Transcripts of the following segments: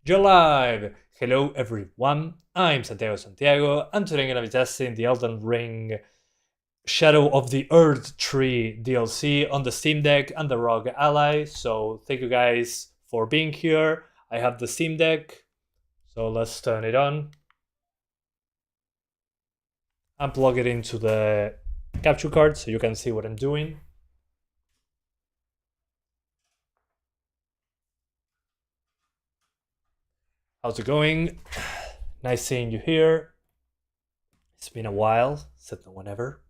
You're live! Hello everyone, I'm Santiago, and today I'm gonna be testing the Elden Ring Shadow of the Erdtree DLC on the Steam Deck and the Rog Ally. So thank you guys for being here. I have the Steam Deck, so let's turn it on and plug it into the capture card so you can see what I'm doing. How's it going? Nice seeing you here. It's been a while, said no one ever.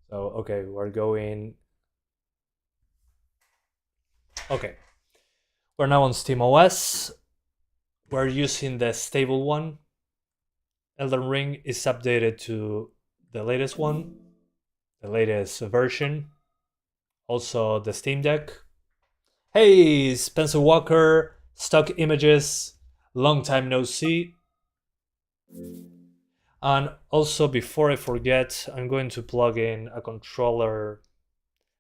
So, okay, we're going... Okay. We're now on SteamOS. We're using the stable one. Elden Ring is updated to the latest one, the latest version. Also the Steam Deck. Hey, Spencer Walker, Stock Images, long time no see. And also, before I forget, I'm going to plug in a controller,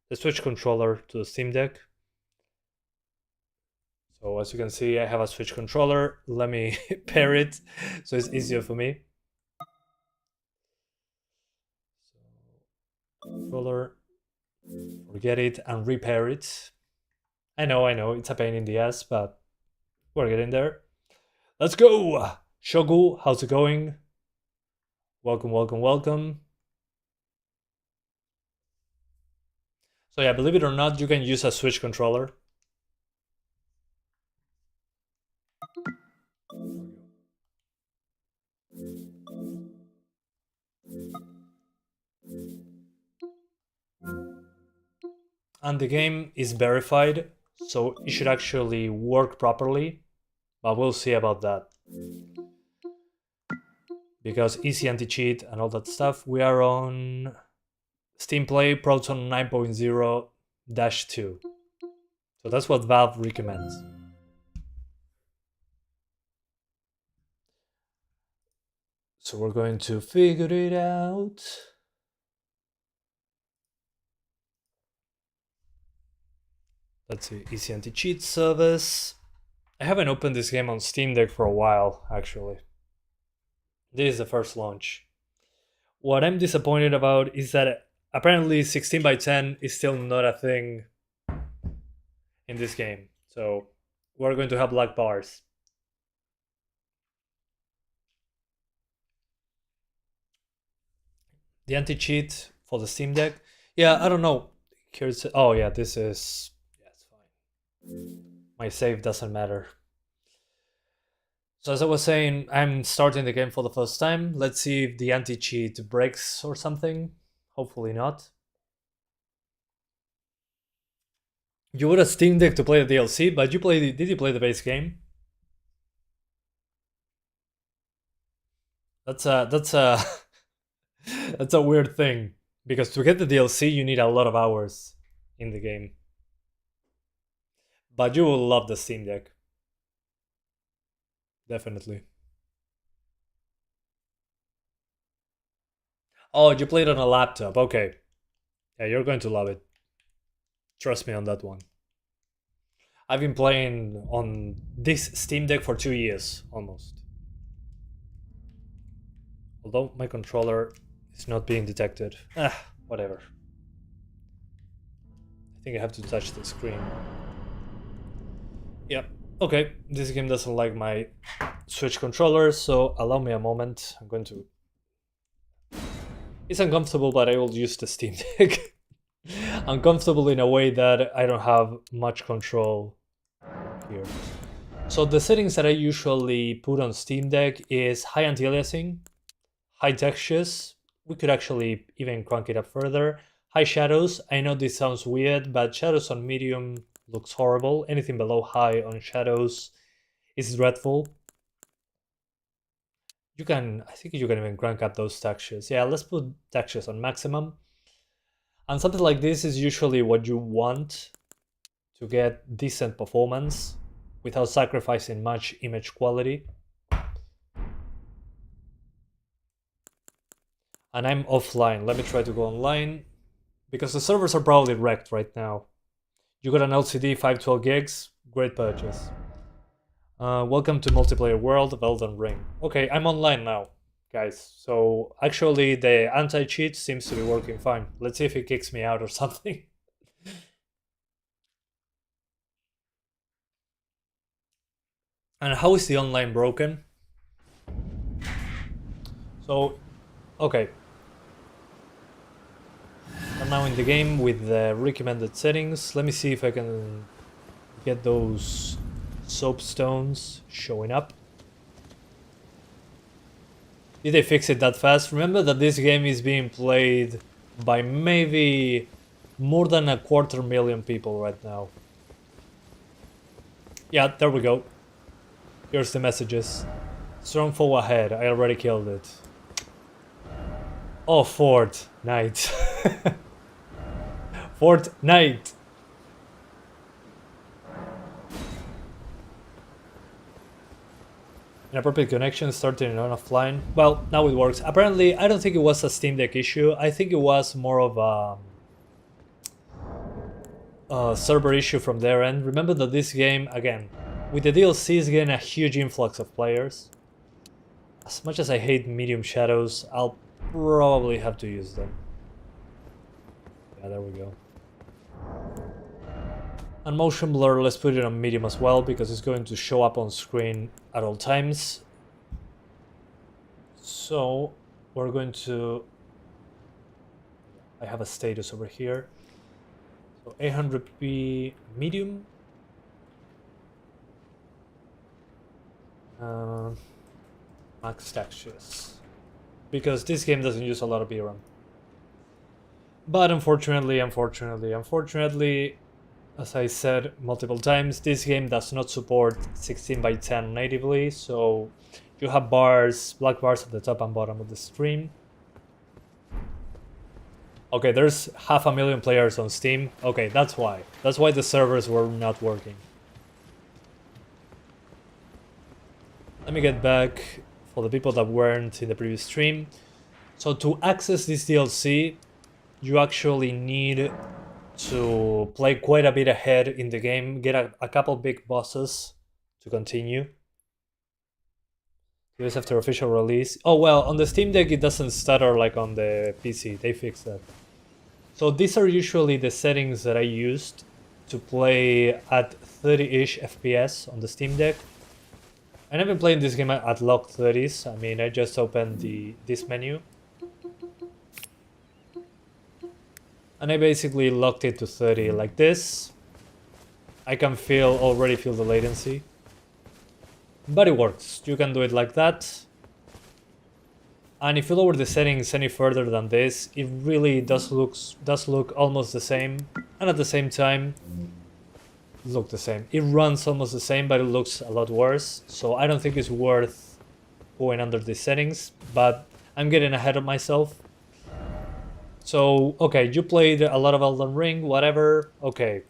the Switch controller to the Steam Deck. So as you can see, I have a Switch controller. Let me pair it so it's easier for me. So, controller, forget it and repair it. I know, it's a pain in the ass, but we're getting there. Let's go! Shogu, how's it going? Welcome, welcome, welcome. So yeah, believe it or not, you can use a Switch controller. And the game is verified, so it should actually work properly, but we'll see about that. Because easy anti-cheat and all that stuff, we are on Steam Play Proton 9.0-2. So that's what Valve recommends. So we're going to figure it out. Let's see, easy anti-cheat service. I haven't opened this game on Steam Deck for a while, actually. This is the first launch. What I'm disappointed about is that apparently 16:10 is still not a thing in this game. So we're going to have black bars. The anti-cheat for the Steam Deck. Yeah, I don't know. Here's, oh yeah, this is, yeah, it's fine. My save doesn't matter. So as I was saying, I'm starting the game for the first time. Let's see if the anti-cheat breaks or something. Hopefully not. You would a Steam Deck to play the DLC, but did you play the base game? That's a that's a weird thing, because to get the DLC you need a lot of hours in the game. But you will love the Steam Deck. Definitely. Oh, you played on a laptop. Okay. Yeah, you're going to love it. Trust me on that one. I've been playing on this Steam Deck for 2 years, almost. Although my controller is not being detected. Whatever. I think I have to touch the screen. Yep. Okay, this game doesn't like my Switch controller, so allow me a moment. I'm going to... It's uncomfortable, but I will use the Steam Deck. Uncomfortable in a way that I don't have much control here. So the settings that I usually put on Steam Deck is high anti-aliasing, high textures. We could actually even crank it up further. High shadows. I know this sounds weird, but shadows on medium looks horrible. Anything below high on shadows is dreadful. I think you can even crank up those textures. Yeah, let's put textures on maximum. And something like this is usually what you want to get decent performance without sacrificing much image quality. And I'm offline. Let me try to go online, because the servers are probably wrecked right now. You got an LCD 512 gigs, Great purchase. Welcome to multiplayer world of Elden Ring. Okay, I'm online now, guys. So actually the anti-cheat seems to be working fine. Let's see if it kicks me out or something. And how is the online broken? So, okay. I'm now in the game with the recommended settings. Let me see if I can get those soapstones showing up. Did they fix it that fast? Remember that this game is being played by maybe more than 250,000 people right now. Yeah, there we go. Here's the messages. Strong foe ahead. I already killed it. Oh, Fortnite. Fortnite. Inappropriate connection starting on offline. Well, now it works. Apparently, I don't think it was a Steam Deck issue. I think it was more of a server issue from their end. Remember that this game, again, with the DLC is getting a huge influx of players. As much as I hate medium shadows, I'll probably have to use them. Yeah, there we go. And motion blur, let's put it on medium as well, because it's going to show up on screen at all times. So we're going to... I have a status over here. So 800p medium. Max textures. Because this game doesn't use a lot of VRAM. But unfortunately, as I said multiple times, this game does not support 16:10 natively, so you have bars, black bars at the top and bottom of the stream. Okay, there's 500,000 players on Steam. Okay, that's why. That's why the servers were not working. Let me get back for the people that weren't in the previous stream. So to access this DLC, you actually need to play quite a bit ahead in the game, get a couple big bosses to continue. This after official release. Oh well, on the Steam Deck it doesn't stutter like on the PC, they fixed that. So these are usually the settings that I used to play at 30-ish FPS on the Steam Deck. And I've been playing this game at locked 30s. I mean, I just opened this menu. And I basically locked it to 30 like this. I can already feel the latency. But it works. You can do it like that. And if you lower the settings any further than this, it really does look almost the same. And at the same time, look the same. It runs almost the same, but it looks a lot worse. So I don't think it's worth going under the settings, but I'm getting ahead of myself. So, okay, you played a lot of Elden Ring, whatever, okay.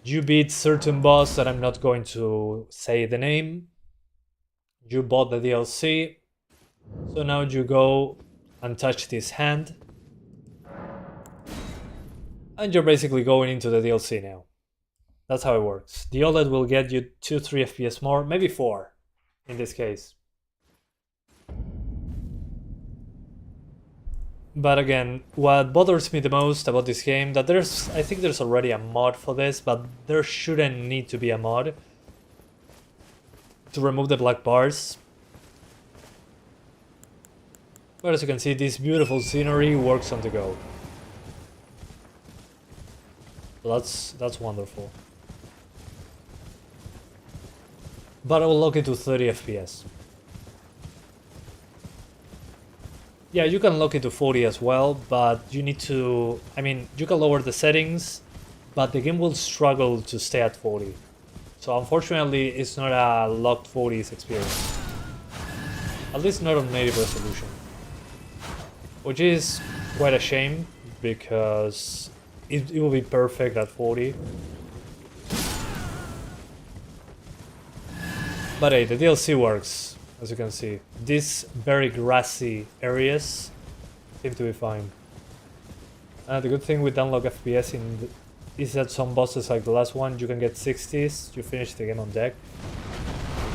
You beat certain boss that I'm not going to say the name. You bought the DLC. So now you go and touch this hand. And you're basically going into the DLC now. That's how it works. The OLED will get you 2-3 FPS more, maybe 4 in this case. But again, what bothers me the most about this game, that I think there's already a mod for this, but there shouldn't need to be a mod to remove the black bars. But as you can see, this beautiful scenery works on the go. So that's wonderful. But I will lock it to 30 FPS. Yeah, you can lock it to 40 as well, but you need to... I mean, you can lower the settings, but the game will struggle to stay at 40. So unfortunately, it's not a locked 40s experience. At least not on native resolution. Which is quite a shame, because it will be perfect at 40. But hey, the DLC works. As you can see, these very grassy areas seem to be fine. The good thing with unlock FPS is that some bosses like the last one, you can get 60s, you finish the game on deck.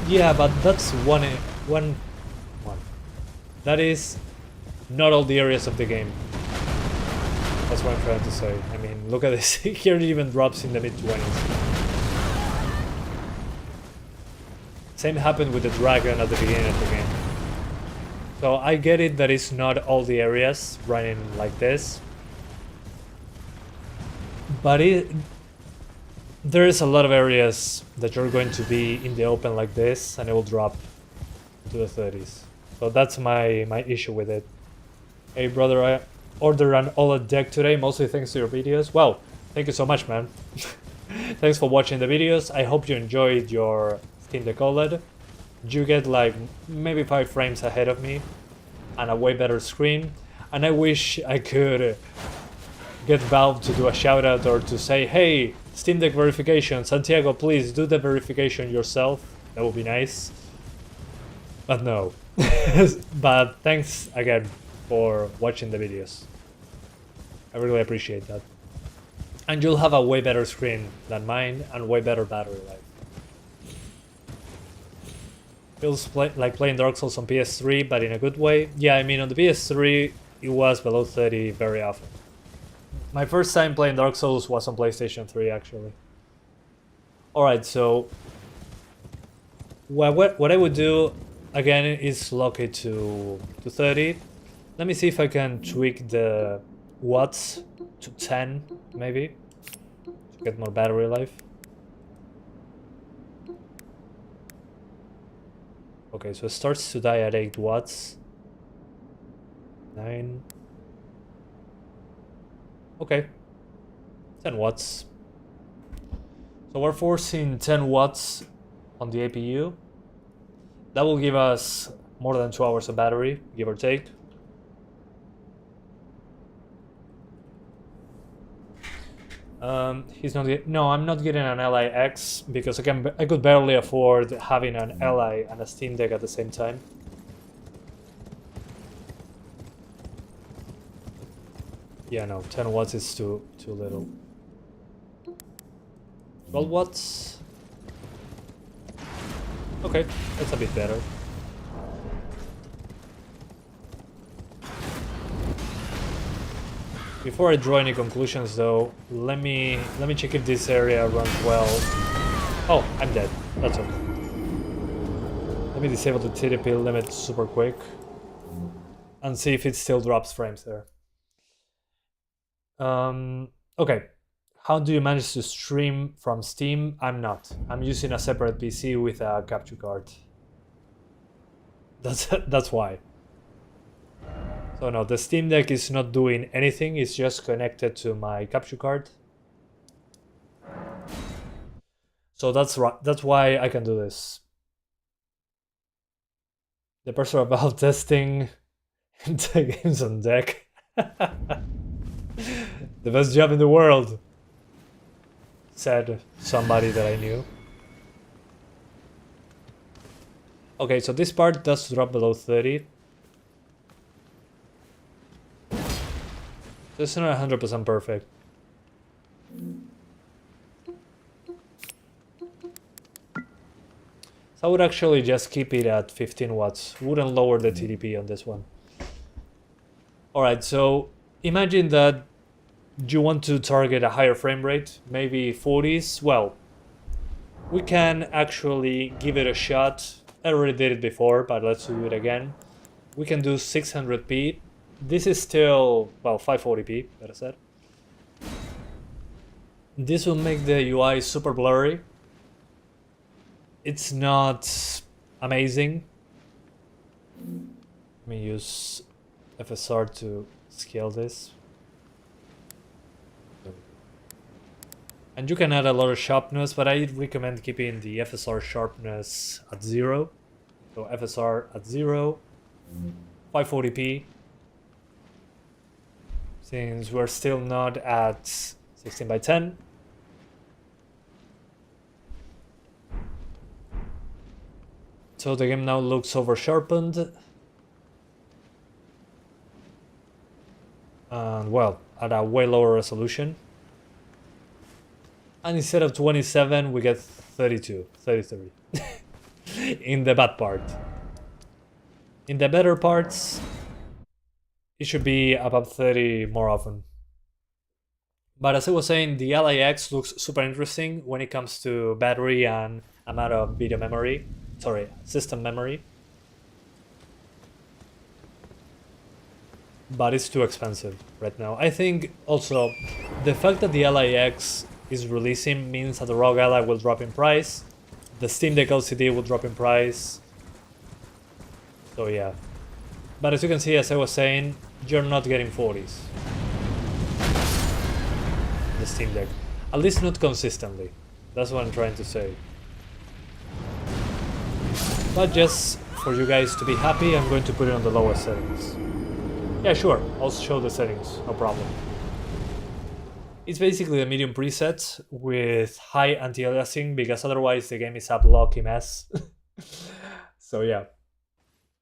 Yeah, but that's one. That is not all the areas of the game. That's what I'm trying to say. I mean, look at this. Here it even drops in the mid-20s. Same happened with the dragon at the beginning of the game. So I get it that it's not all the areas running like this. But there is a lot of areas that you're going to be in the open like this, and it will drop to the 30s. So that's my issue with it. Hey brother, I ordered an OLED deck today, mostly thanks to your videos. Well, thank you so much, man. Thanks for watching the videos. I hope you enjoyed your Steam Deck OLED. You get like maybe 5 frames ahead of me and a way better screen. And I wish I could get Valve to do a shout out or to say, hey, Steam Deck verification, Santiago, please do the verification yourself. That would be nice. But no. But thanks again for watching the videos. I really appreciate that. And you'll have a way better screen than mine and way better battery life. Feels like playing Dark Souls on PS3, but in a good way. Yeah, I mean, on the PS3, it was below 30 very often. My first time playing Dark Souls was on PlayStation 3, actually. Alright, so what I would do, again, is lock it to 30. Let me see if I can tweak the watts to 10, maybe, to get more battery life. Okay, so it starts to die at 8 watts. 9. Okay. 10 watts. So we're forcing 10 watts on the APU. That will give us more than 2 hours of battery, give or take. No, I'm not getting an Ally X because I could barely afford having an Ally and a Steam Deck at the same time. Yeah, no, 10 watts is too little. 12 watts? Okay, that's a bit better. Before I draw any conclusions though, let me check if this area runs well. Oh, I'm dead. That's okay. Let me disable the TDP limit super quick and see if it still drops frames there. Okay. How do you manage to stream from Steam? I'm not. I'm using a separate PC with a capture card. That's why. So no, the Steam Deck is not doing anything, it's just connected to my capture card. So that's right, that's why I can do this. The person about testing the games on deck. The best job in the world, said somebody that I knew. Okay, so this part does drop below 30. It's not 100% perfect. So I would actually just keep it at 15 watts. Wouldn't lower the TDP on this one. Alright, so imagine that you want to target a higher frame rate, maybe 40s. Well, we can actually give it a shot. I already did it before, but let's do it again. We can do 600p. This is still, well, 540p, better said. This will make the UI super blurry. It's not amazing. Let me use FSR to scale this. And you can add a lot of sharpness, but I recommend keeping the FSR sharpness at 0. So FSR at 0, 540p. Since we're still not at 16 by 10. So the game now looks over sharpened. And well, at a way lower resolution. And instead of 27, we get 32, 33. In the bad part. In the better parts, it should be about 30 more often. But as I was saying, the Ally X looks super interesting when it comes to battery and amount of video memory. Sorry, system memory. But it's too expensive right now. I think also the fact that the Ally X is releasing means that the Rog Ally will drop in price. The Steam Deck LCD will drop in price. So yeah. But as you can see, as I was saying, you're not getting 40s. The Steam Deck. At least not consistently. That's what I'm trying to say. But just for you guys to be happy, I'm going to put it on the lowest settings. Yeah, sure, I'll show the settings, no problem. It's basically a medium preset with high anti-aliasing because otherwise the game is a blocky mess. So yeah,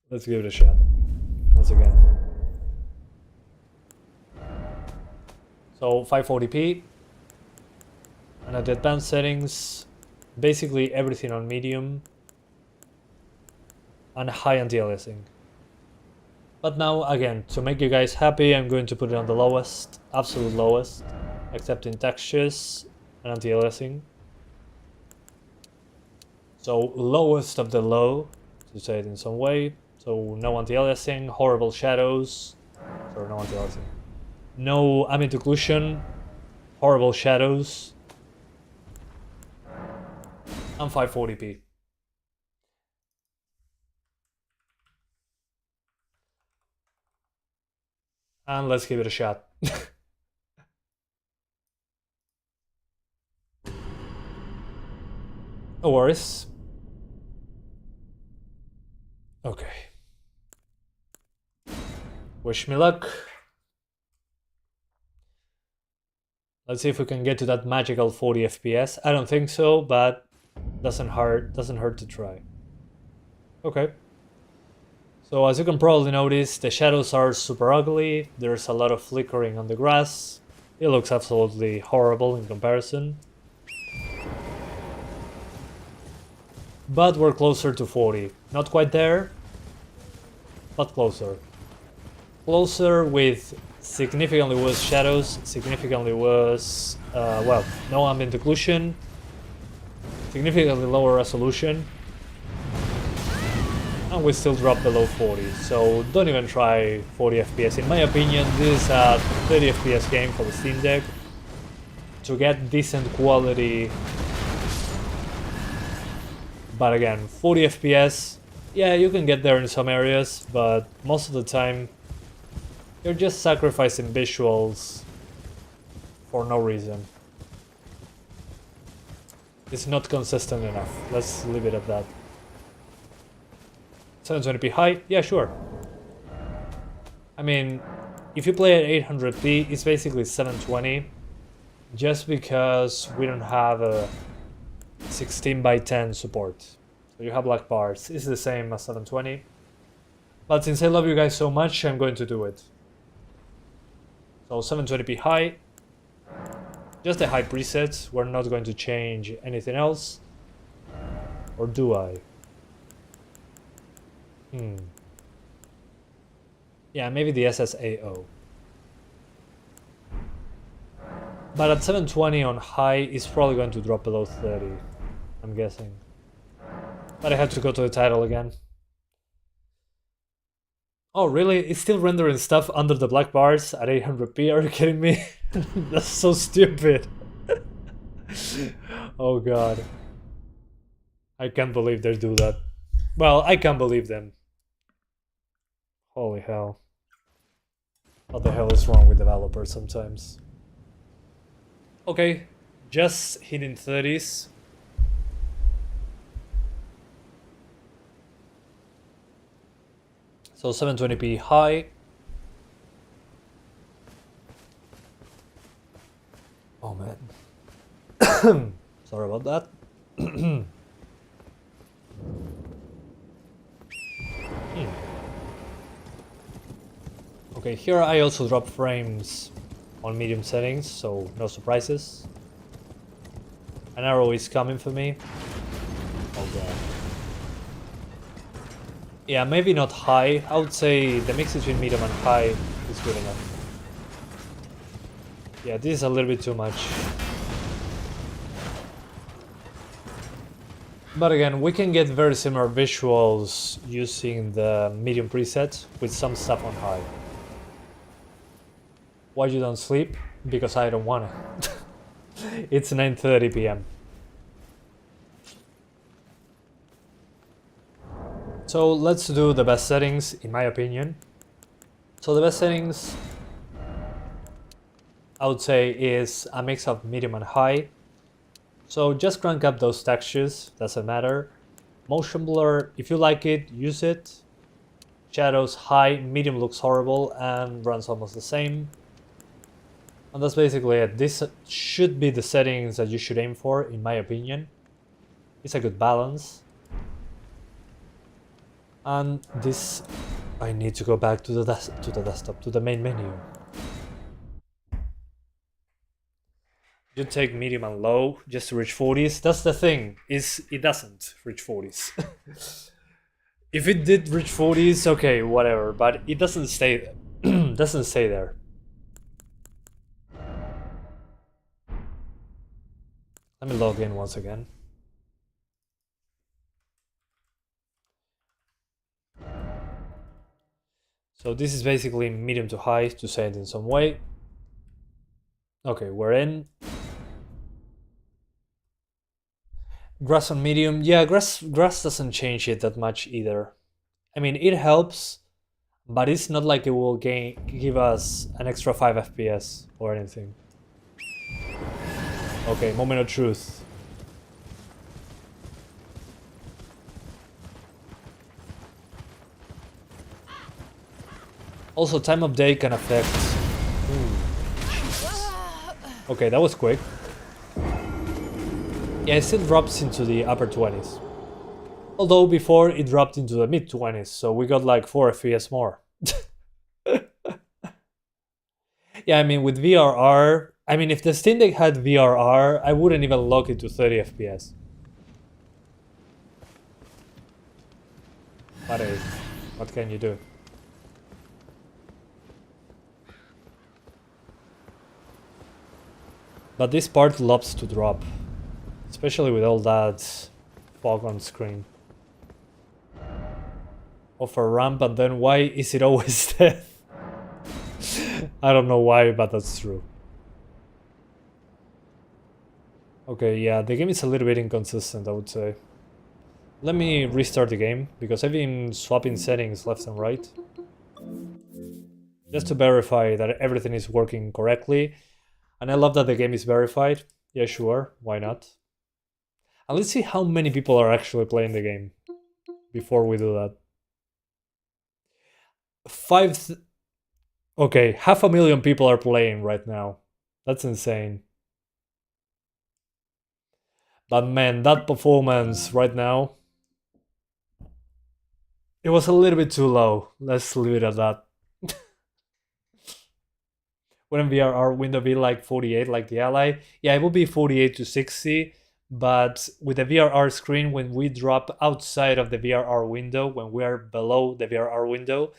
let's give it a shot once again. So 540p, and at the advanced settings, basically everything on medium and high anti-aliasing. But now, again, to make you guys happy, I'm going to put it on the lowest, absolute lowest, except in textures and anti-aliasing. So lowest of the low, to say it in some way. So no anti-aliasing, horrible shadows, sorry, no anti-aliasing. No ambient occlusion, horrible shadows, and 540p. And let's give it a shot. No worries. Okay. Wish me luck. Let's see if we can get to that magical 40 FPS. I don't think so, but doesn't hurt to try. Okay. So as you can probably notice, the shadows are super ugly. There's a lot of flickering on the grass. It looks absolutely horrible in comparison. But we're closer to 40. Not quite there, but closer. Closer with significantly worse shadows, significantly worse, well, no ambient occlusion, significantly lower resolution. And we still drop below 40, so don't even try 40 FPS. In my opinion, this is a 30 FPS game for the Steam Deck. To get decent quality, but again, 40 FPS, yeah, you can get there in some areas, but most of the time, you're just sacrificing visuals for no reason. It's not consistent enough, let's leave it at that. 720p high? Yeah, sure. I mean, if you play at 800p, it's basically 720, just because we don't have a 16:10 support. So you have black bars. It's the same as 720. But since I love you guys so much, I'm going to do it. So 720p high. Just a high preset. We're not going to change anything else. Or do I? Yeah, maybe the SSAO. But at 720 on high, it's probably going to drop below 30, I'm guessing. But I have to go to the title again. Oh, really? It's still rendering stuff under the black bars at 800p? Are you kidding me? That's so stupid. Oh god. I can't believe they do that. Well, I can't believe them. Holy hell. What the hell is wrong with developers sometimes? Okay, just hitting 30s. So 720p high. Oh man. Sorry about that. Okay, here I also drop frames on medium settings, so no surprises. An arrow is coming for me. Oh god. Yeah, maybe not high. I would say the mix between medium and high is good enough. Yeah, this is a little bit too much. But again, we can get very similar visuals using the medium preset with some stuff on high. Why you don't sleep? Because I don't wanna. It's 9:30 p.m. So let's do the best settings, in my opinion. So the best settings, I would say, is a mix of medium and high. So just crank up those textures, doesn't matter. Motion blur, if you like it, use it. Shadows, high, medium looks horrible and runs almost the same. And that's basically it. This should be the settings that you should aim for, in my opinion. It's a good balance. And this, I need to go back to the desktop, to the main menu. You take medium and low just to reach 40s. That's the thing, is it doesn't reach 40s. If it did reach 40s, okay, whatever, but it doesn't stay doesn't stay there. Let me log in once again. So this is basically medium to high, to say it in some way. Okay, we're in. Grass on medium. Yeah, grass doesn't change it that much either. I mean, it helps, but it's not like it will give us an extra 5 FPS or anything. Okay, moment of truth. Also, time of day can affect... Okay, that was quick. Yeah, it still drops into the upper 20s. Although before it dropped into the mid 20s, so we got like 4 FPS more. Yeah, I mean, with VRR... I mean, if the Steam Deck had VRR, I wouldn't even lock it to 30 FPS. But hey, what can you do? But this part loves to drop, especially with all that fog on screen. Offer ramp, and then why is it always dead? I don't know why, but that's true. Okay, yeah, the game is a little bit inconsistent, I would say. Let me restart the game, because I've been swapping settings left and right. Just to verify that everything is working correctly. And I love that the game is verified. Yeah, sure, why not? And let's see how many people are actually playing the game before we do that. Okay, 500,000 people are playing right now. That's insane. But man, that performance right now, it was a little bit too low. Let's leave it at that. Wouldn't VRR window be like 48 like the Ally? Yeah, it would be 48 to 60, but with the VRR screen, when we drop outside of the VRR window, when we are below the VRR window,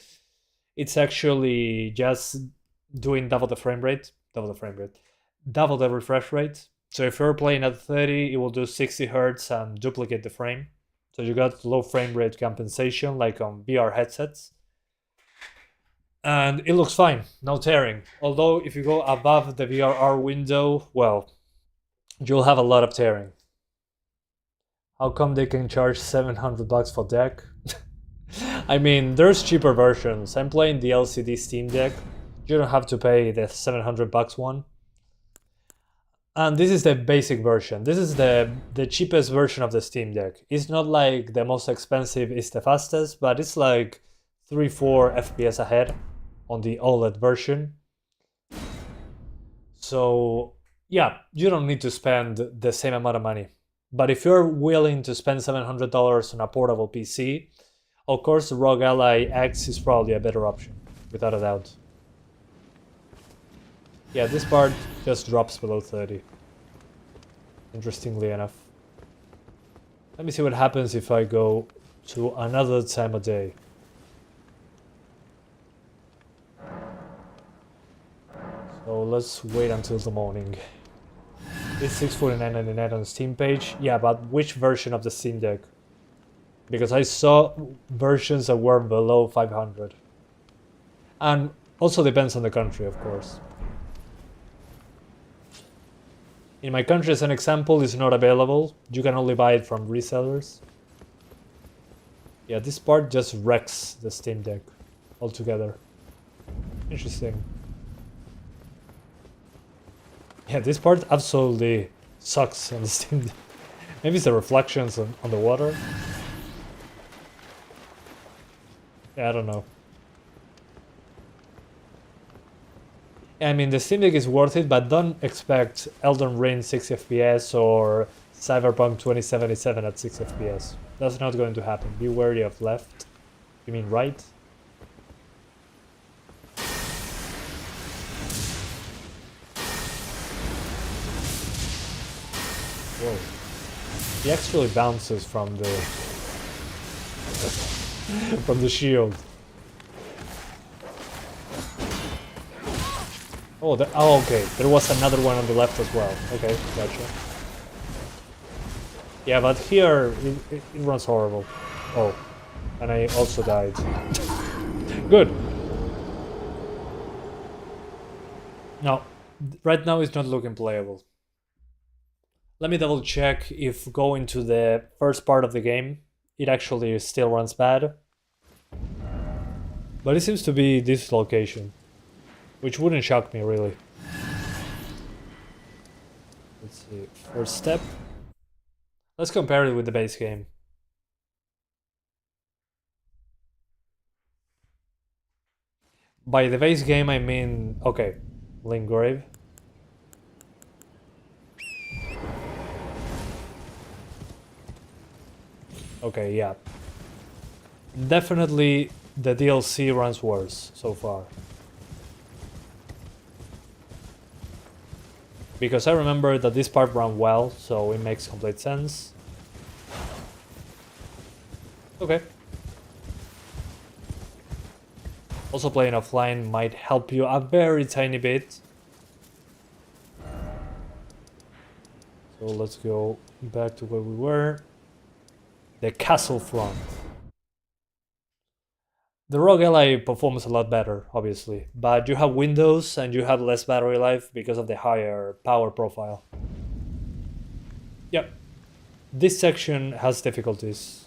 it's actually just doing double the refresh rate. So if you're playing at 30, it will do 60 Hz and duplicate the frame. So you got low frame rate compensation like on VR headsets. And it looks fine, no tearing. Although if you go above the VRR window, well, you'll have a lot of tearing. How come they can charge $700 for deck? I mean, there's cheaper versions. I'm playing the LCD Steam Deck. You don't have to pay the $700 one. And this is the basic version. This is the cheapest version of the Steam Deck. It's not like the most expensive is the fastest, but it's like 3-4 FPS ahead on the OLED version. So yeah, you don't need to spend the same amount of money. But if you're willing to spend $700 on a portable PC, of course the Rog Ally X is probably a better option, without a doubt. Yeah, this part just drops below 30. interestingly enough. Let me see what happens if I go to another time of day. So let's wait until the morning. It's $649.99 on the Steam page. Yeah, but which version of the Steam Deck? Because I saw versions that were below 500. And also depends on the country, of course. In my country, as an example, it's not available. You can only buy it from resellers. Yeah, this part just wrecks the Steam Deck altogether. Interesting. Yeah, this part absolutely sucks on the Steam Deck. Maybe it's the reflections on the water. Yeah, I don't know. I mean, the Steam Deck is worth it, but don't expect Elden Ring 60 FPS or Cyberpunk 2077 at 60 FPS. That's not going to happen. Be wary of left. You mean right? Whoa. He actually bounces from the from the shield. Oh, okay. There was another one on the left as well. Okay, gotcha. Yeah, but here it runs horrible. Oh, and I also died. Good. No, right now it's not looking playable. Let me double check if going to the first part of the game, it actually still runs bad. But it seems to be this location, which wouldn't shock me really. Let's see, first step. Let's compare it with the base game. By the base game I mean, okay, Link Grave. Okay, yeah. Definitely the DLC runs worse so far. Because I remember that this part ran well, so it makes complete sense. Okay. Also playing offline might help you a very tiny bit. So let's go back to where we were. The castle front. The Rog Ally performs a lot better, obviously, but you have windows and you have less battery life because of the higher power profile. Yep, this section has difficulties.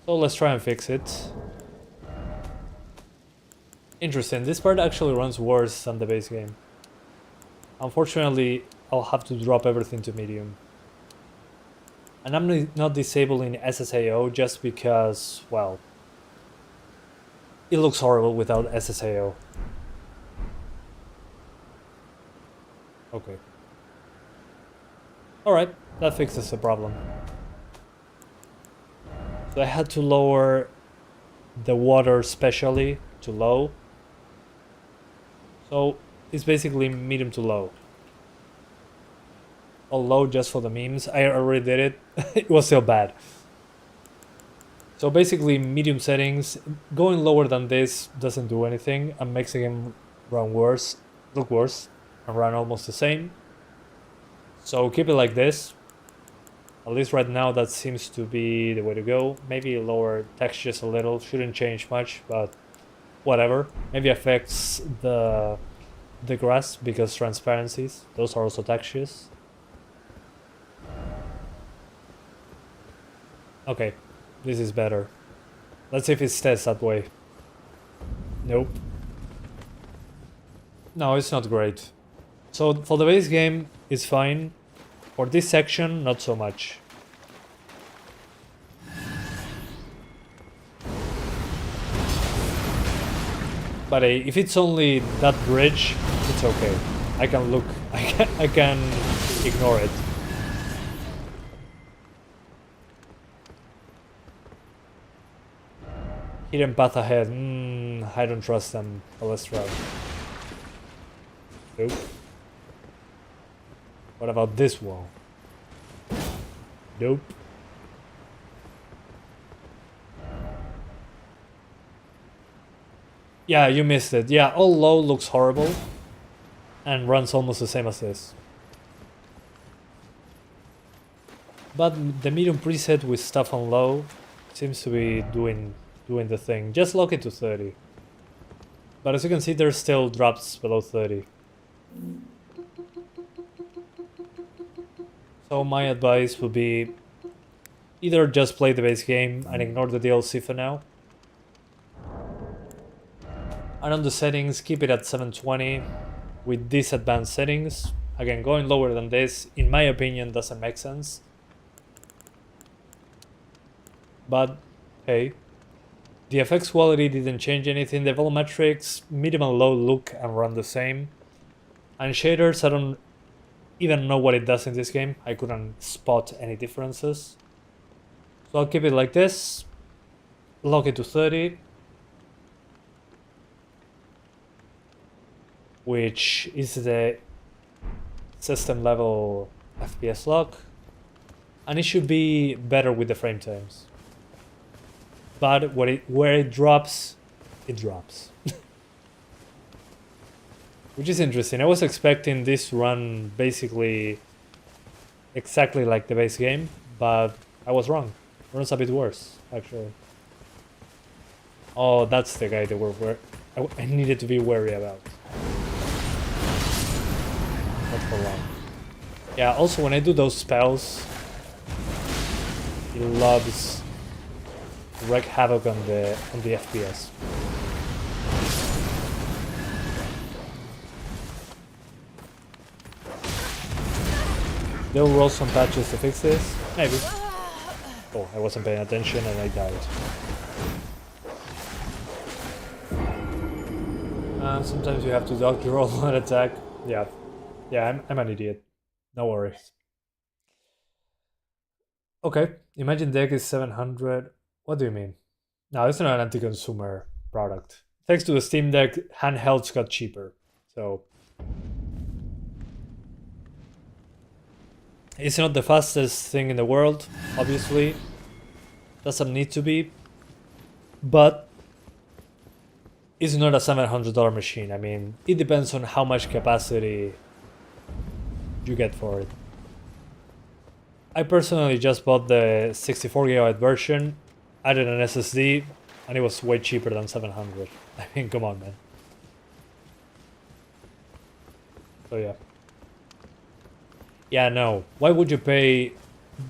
So let's try and fix it. Interesting, this part actually runs worse than the base game. Unfortunately, I'll have to drop everything to medium. And I'm not disabling SSAO just because, well, it looks horrible without SSAO. Okay. Alright, that fixes the problem. So I had to lower the water specially to low. So it's basically medium to low. Or low just for the memes. I already did it. It was still bad. So basically medium settings. Going lower than this doesn't do anything and makes the game run worse, look worse, and run almost the same. So keep it like this. At least right now that seems to be the way to go. Maybe lower textures a little. Shouldn't change much, but whatever. Maybe affects the grass because transparencies. Those are also textures. Okay, this is better. Let's see if it stays that way. Nope. No, it's not great. So for the base game, it's fine. For this section, not so much. But if it's only that bridge, it's okay. I can look, I can ignore it. Hidden path ahead. I don't trust them. But let's try. Nope. What about this wall? Nope. Yeah, you missed it. Yeah, all low looks horrible and runs almost the same as this. But the medium preset with stuff on low seems to be doing the thing. Just lock it to 30. But as you can see, there's still drops below 30. So my advice would be either just play the base game and ignore the DLC for now. And on the settings, keep it at 720 with these advanced settings. Again, going lower than this, in my opinion, doesn't make sense. But hey, the FX quality didn't change anything. The volumetrics, medium and low look and run the same. And shaders, I don't even know what it does in this game. I couldn't spot any differences. So I'll keep it like this. Lock it to 30. Which is the system level FPS lock. And it should be better with the frame times. But where it drops, it drops. Which is interesting. I was expecting this to run basically exactly like the base game, but I was wrong. It runs a bit worse, actually. Oh, that's the guy that I needed to be wary about. Not for long. Yeah, also when I do those spells, he loves to wreak havoc on the FPS. They'll roll some patches to fix this? Maybe. Oh, I wasn't paying attention and I died. Sometimes you have to dodge roll an attack. Yeah. Yeah, I'm an idiot. No worries. Okay, Imagine Deck is 700. What do you mean? No, it's not an anti-consumer product. Thanks to the Steam Deck, handhelds got cheaper. So it's not the fastest thing in the world, obviously. Doesn't need to be. But it's not a $700 machine. I mean, it depends on how much capacity you get for it. I personally just bought the 64GB version, added an SSD, and it was way cheaper than 700. I mean, come on, man. So yeah. Yeah, no. Why would you pay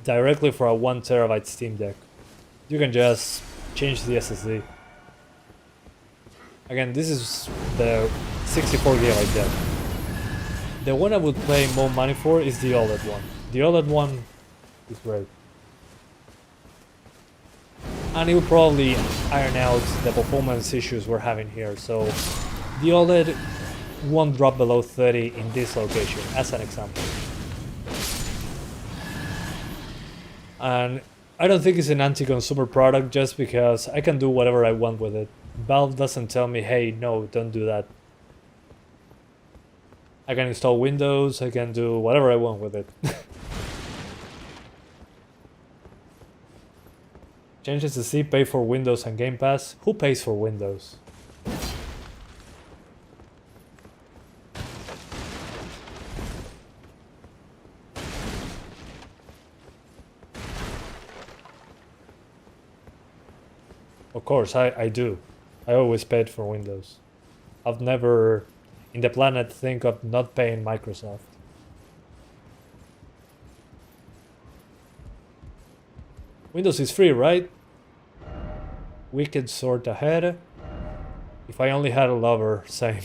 directly for a 1TB Steam Deck? You can just change the SSD. Again, this is the 64GB deck. The one I would pay more money for is the OLED one. The OLED one is great. And it will probably iron out the performance issues we're having here. So the OLED won't drop below 30 in this location, as an example. And I don't think it's an anti-consumer product just because I can do whatever I want with it. Valve doesn't tell me, hey, no, don't do that. I can install Windows, I can do whatever I want with it. Change SSD, pay for Windows and Game Pass. Who pays for Windows? Of course, I do. I always paid for Windows. I've never, in the planet, think of not paying Microsoft. Windows is free, right? Wicked sort ahead. If I only had a lover, same.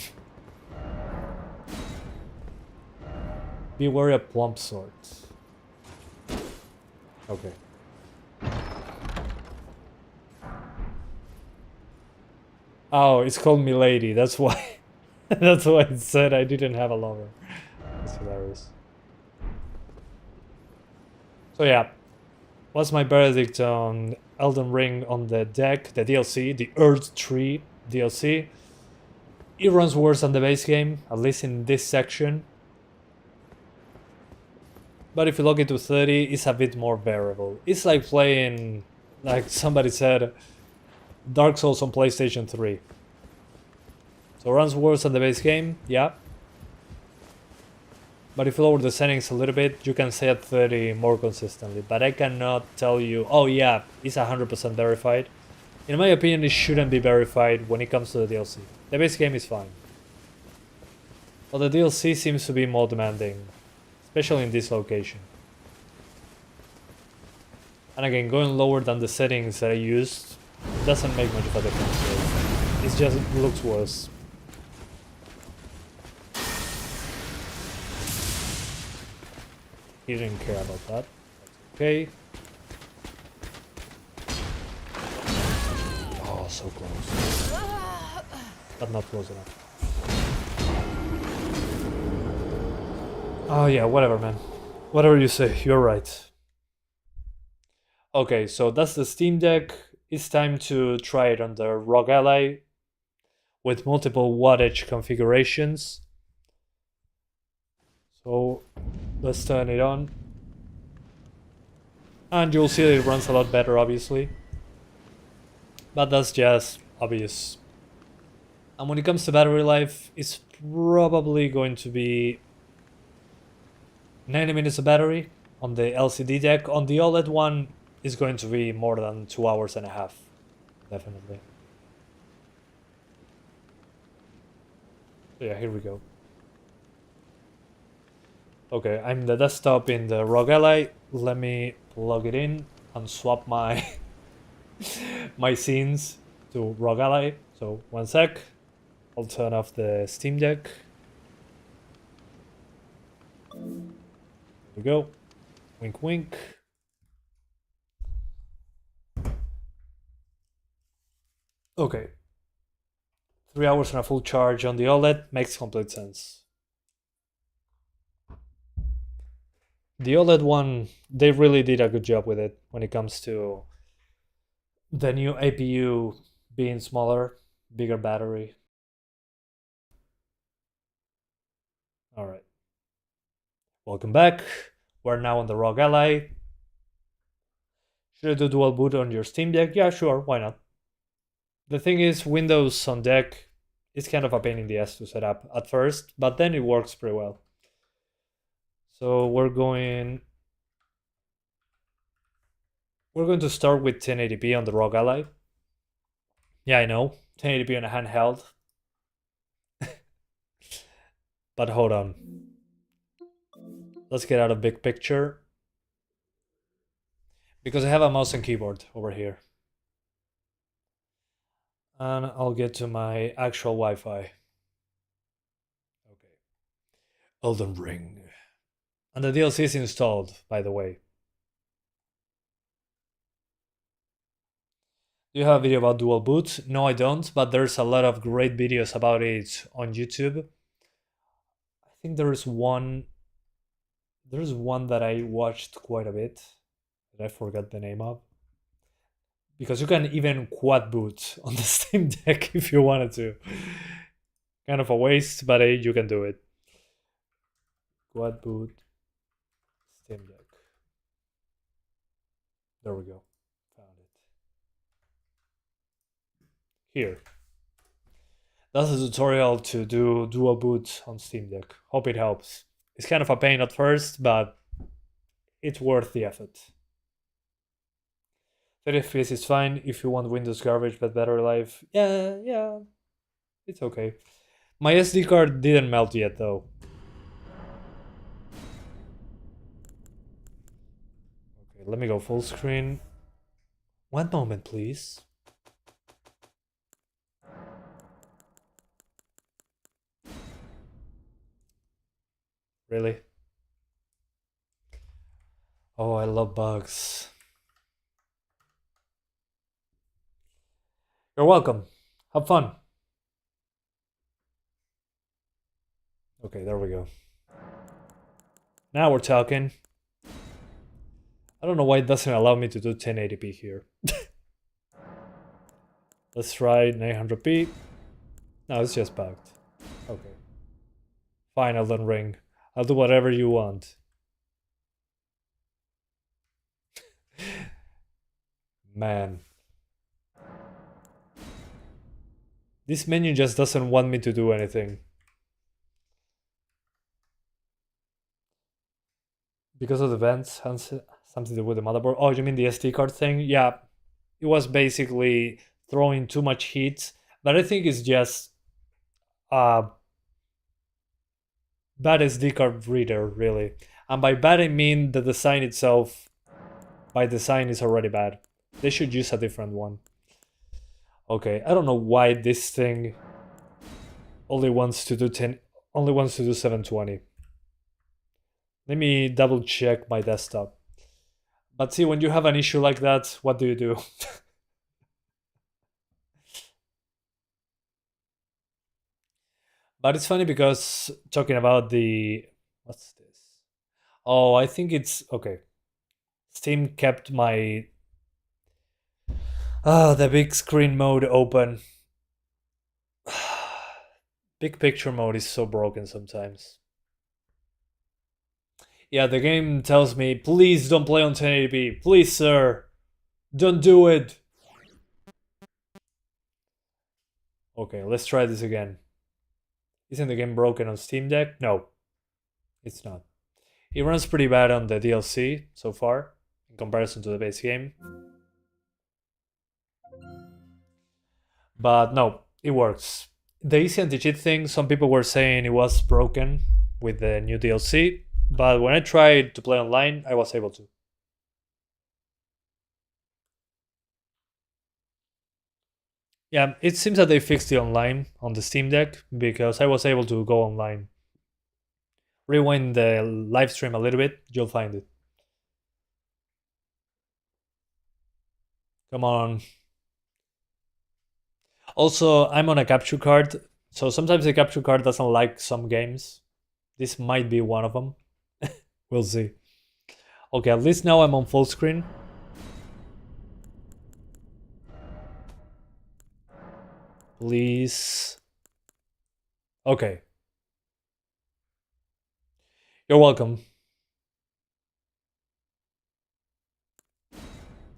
Beware a plump sort. Okay. Oh, it's called Milady, that's why. That's why it said I didn't have a lover. That's hilarious. So yeah. What's my verdict on Elden Ring on the deck, the DLC, the Erdtree DLC? It runs worse than the base game, at least in this section. But if you lock it to 30, it's a bit more variable. It's like playing, like somebody said, Dark Souls on PlayStation 3. So runs worse than the base game, yeah. But if you lower the settings a little bit, you can stay at 30 more consistently. But I cannot tell you, oh yeah, it's 100% verified. In my opinion, it shouldn't be verified when it comes to the DLC. The base game is fine. But the DLC seems to be more demanding, especially in this location. And again, going lower than the settings that I used doesn't make much of a difference. So it just looks worse. He didn't care about that. That's okay. Oh, so close. But not close enough. Oh yeah, whatever, man. Whatever you say, you're right. Okay, so that's the Steam Deck. It's time to try it on the Rog Ally with multiple wattage configurations. So let's turn it on. And you'll see that it runs a lot better, obviously. But that's just obvious. And when it comes to battery life, it's probably going to be 90 minutes of battery on the LCD deck. On the OLED one, it's going to be more than 2 hours and a half. Definitely. So yeah, here we go. Okay, I'm the desktop in the Rog Ally. Let me plug it in and swap my my scenes to Rog Ally. So 1 sec. I'll turn off the Steam Deck. There we go. Wink wink. Okay. 3 hours and a full charge on the OLED makes complete sense. The OLED one, they really did a good job with it when it comes to the new APU being smaller, bigger battery. Alright. Welcome back. We're now on the Rog Ally. Should I do dual boot on your Steam Deck? Yeah, sure, why not? The thing is, Windows on deck is kind of a pain in the ass to set up at first, but then it works pretty well. So we're going to start with 1080p on the Rog Ally. Yeah, I know, 1080p on a handheld. But hold on. Let's get out of big picture. Because I have a mouse and keyboard over here. And I'll get to my actual Wi-Fi. Okay. Elden Ring. And the DLC is installed, by the way. Do you have a video about dual boot? No, I don't, but there's a lot of great videos about it on YouTube. I think there's one that I watched quite a bit that I forgot the name of. Because you can even quad boot on the Steam Deck if you wanted to. Kind of a waste, but you can do it. Quad boot Steam Deck. There we go. Found it. Here. That's a tutorial to do dual boot on Steam Deck. Hope it helps. It's kind of a pain at first, but it's worth the effort. 30 FPS is fine if you want Windows garbage but battery life. Yeah, it's okay. My SD card didn't melt yet though. Okay, let me go full screen. One moment, please. Really? Oh, I love bugs. You're welcome. Have fun. Okay, there we go. Now we're talking. I don't know why it doesn't allow me to do 1080p here. Let's try 900p. No, it's just bugged. Okay. Fine, Elden Ring. I'll do whatever you want. Man. This menu just doesn't want me to do anything. Because of the vents, something to do with the motherboard. Oh, you mean the SD card thing? Yeah, it was basically throwing too much heat. But I think it's just bad SD card reader, really. And by bad, I mean the design itself, by design, is already bad. They should use a different one. Okay, I don't know why this thing only wants to do 720. Let me double check my desktop. But see, when you have an issue like that, what do you do? But it's funny because talking about the... What's this? Oh, I think it's... Okay. Steam kept my... the big screen mode open. Big picture mode is so broken sometimes. Yeah, the game tells me, please don't play on 1080p. Please, sir. Don't do it. Okay, let's try this again. Isn't the game broken on Steam Deck? No, it's not. It runs pretty bad on the DLC so far, in comparison to the base game. But no, it works. The easy anti-cheat thing, some people were saying it was broken with the new DLC, but when I tried to play online, I was able to. Yeah, it seems that they fixed the online on the Steam Deck, because I was able to go online. Rewind the live stream a little bit, you'll find it. Come on. Also, I'm on a capture card, so sometimes the capture card doesn't like some games. This might be one of them. We'll see. Okay, at least now I'm on full screen. Please. Okay. You're welcome.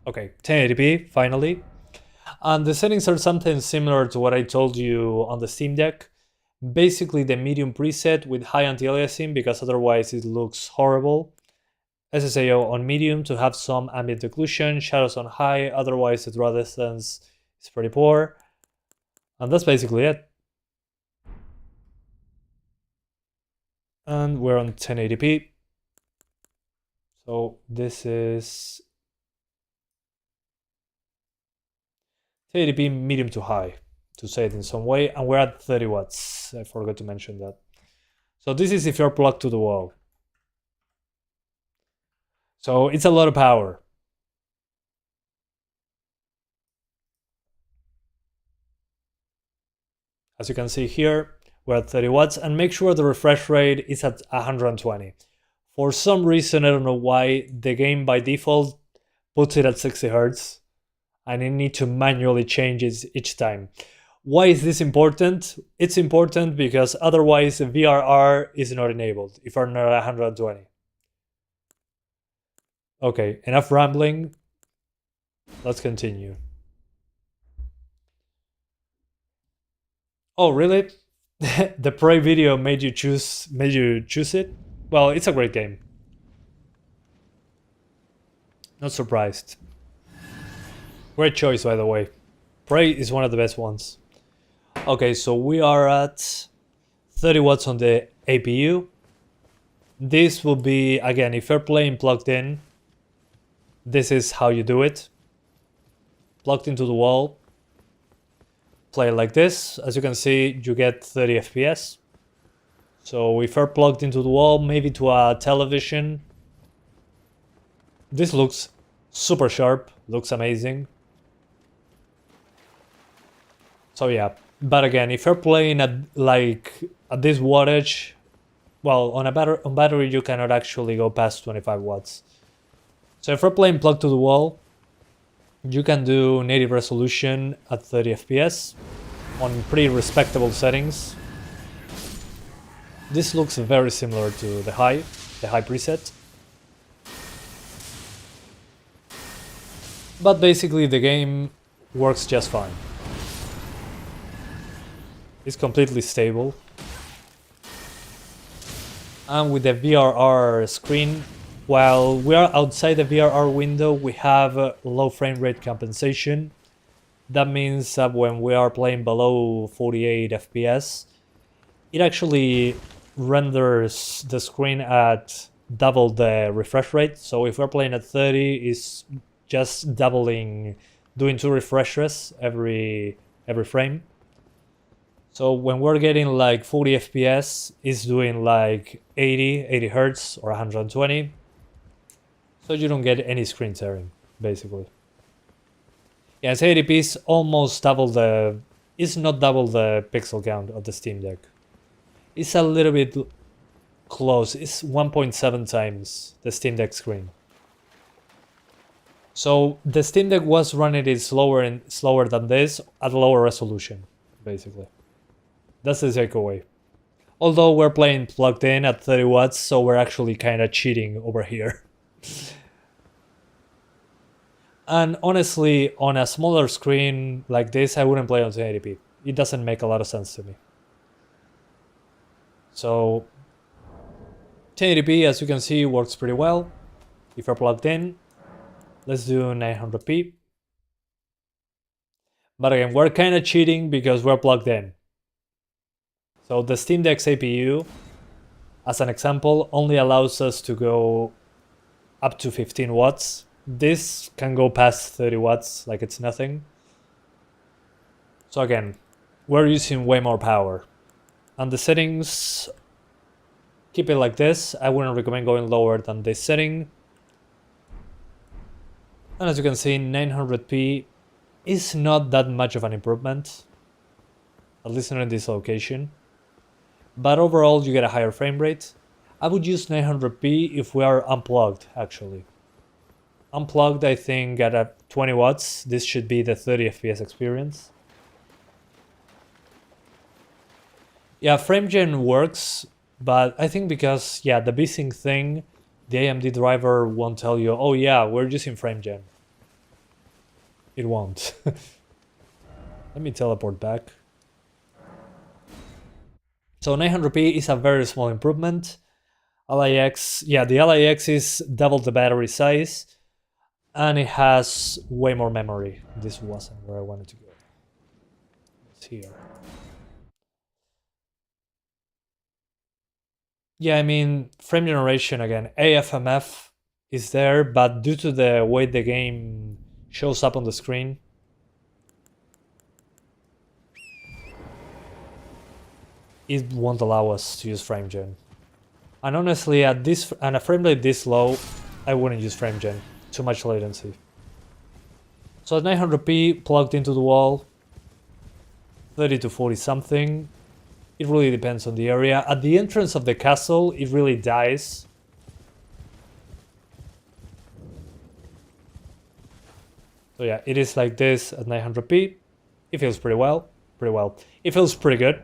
Okay, 1080p, finally. And the settings are something similar to what I told you on the Steam Deck. Basically the medium preset with high anti-aliasing, because otherwise it looks horrible. SSAO on medium to have some ambient occlusion, shadows on high, otherwise the draw distance is pretty poor. And that's basically it. And we're on 1080p. So this is 1080p medium to high, to say it in some way, and we're at 30 watts. I forgot to mention that. So this is if you're plugged to the wall. So it's a lot of power. As you can see here, we're at 30 watts, and make sure the refresh rate is at 120. For some reason, I don't know why, the game by default puts it at 60 Hz, and I need to manually change it each time. Why is this important? It's important because otherwise VRR is not enabled if you're not at 120. Okay, enough rambling. Let's continue. Oh, really? The Prey video made you choose it? Well, it's a great game. Not surprised. Great choice, by the way. Prey is one of the best ones. Okay, so we are at 30 watts on the APU. This will be, again, if you're playing plugged in, this is how you do it. Plugged into the wall. Play like this. As you can see, you get 30 FPS. So if you're plugged into the wall, maybe to a television, this looks super sharp, looks amazing. So yeah, but again, if you're playing at this wattage, well, on battery you cannot actually go past 25 watts. So if you're playing plugged to the wall, you can do native resolution at 30 FPS on pretty respectable settings. This looks very similar to the high preset. But basically the game works just fine. It's completely stable. And with the VRR screen, while we are outside the VRR window, we have low frame rate compensation. That means that when we are playing below 48 FPS, it actually renders the screen at double the refresh rate. So if we're playing at 30, it's just doubling, doing 2 refreshes every frame. So when we're getting like 40 FPS, it's doing like 80 hertz or 120. So you don't get any screen tearing, basically. Yeah, 1080p is almost double the... It's not double the pixel count of the Steam Deck. It's a little bit close. It's 1.7 times the Steam Deck screen. So the Steam Deck was running it slower than this at lower resolution, basically. That's the takeaway. Although we're playing plugged in at 30 watts, so we're actually kind of cheating over here. And honestly, on a smaller screen like this, I wouldn't play on 1080p. It doesn't make a lot of sense to me. So 1080p, as you can see, works pretty well if you're plugged in. Let's do 900p. But again, we're kind of cheating because we're plugged in. So the Steam Deck's CPU, as an example, only allows us to go up to 15 watts. This can go past 30 watts like it's nothing. So again, we're using way more power. And the settings, keep it like this. I wouldn't recommend going lower than this setting. And as you can see, 900p is not that much of an improvement, at least not in this location. But overall, you get a higher frame rate. I would use 900p if we are unplugged, actually. Unplugged, I think, at 20 watts, this should be the 30 FPS experience. Yeah, FrameGen works, but I think because, yeah, the VSync thing, the AMD driver won't tell you, oh yeah, we're using FrameGen. It won't. Let me teleport back. So 900p is a very small improvement. LIX, yeah, the LIX is double the battery size, and it has way more memory. This wasn't where I wanted to go. It's here. Yeah, I mean, frame generation again, AFMF is there, but due to the way the game shows up on the screen, it won't allow us to use FrameGen. And honestly, at a frame rate this low, I wouldn't use FrameGen. Too much latency. So at 900p plugged into the wall, 30 to 40 something. It really depends on the area. At the entrance of the castle, it really dies. So yeah, it is like this at 900p. It feels pretty well. It feels pretty good.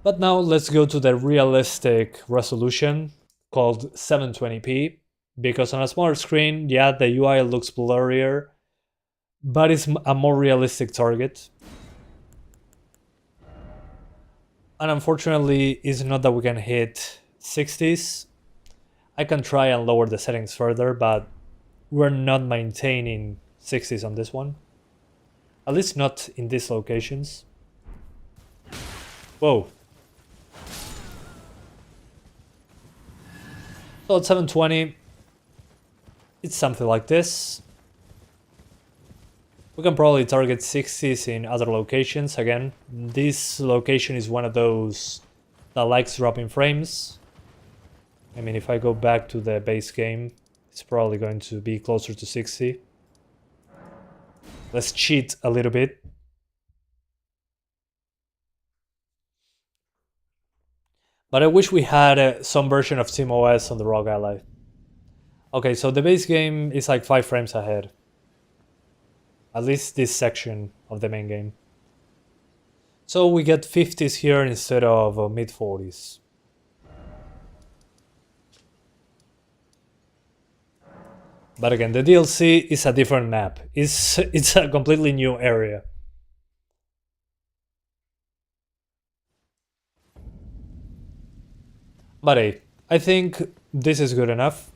But now let's go to the realistic resolution called 720p. Because on a smaller screen, yeah, the UI looks blurrier, but it's a more realistic target. And unfortunately, it's not that we can hit 60s. I can try and lower the settings further, but we're not maintaining 60s on this one. At least not in these locations. Whoa. So at 720, it's something like this. We can probably target 60s in other locations. Again, this location is one of those that likes dropping frames. I mean, if I go back to the base game, it's probably going to be closer to 60. Let's cheat a little bit. But I wish we had some version of SteamOS on the Rog Ally. Okay, so the base game is like 5 frames ahead. At least this section of the main game. So we get 50s here instead of mid 40s. But again, the DLC is a different map. It's a completely new area. But hey, I think this is good enough.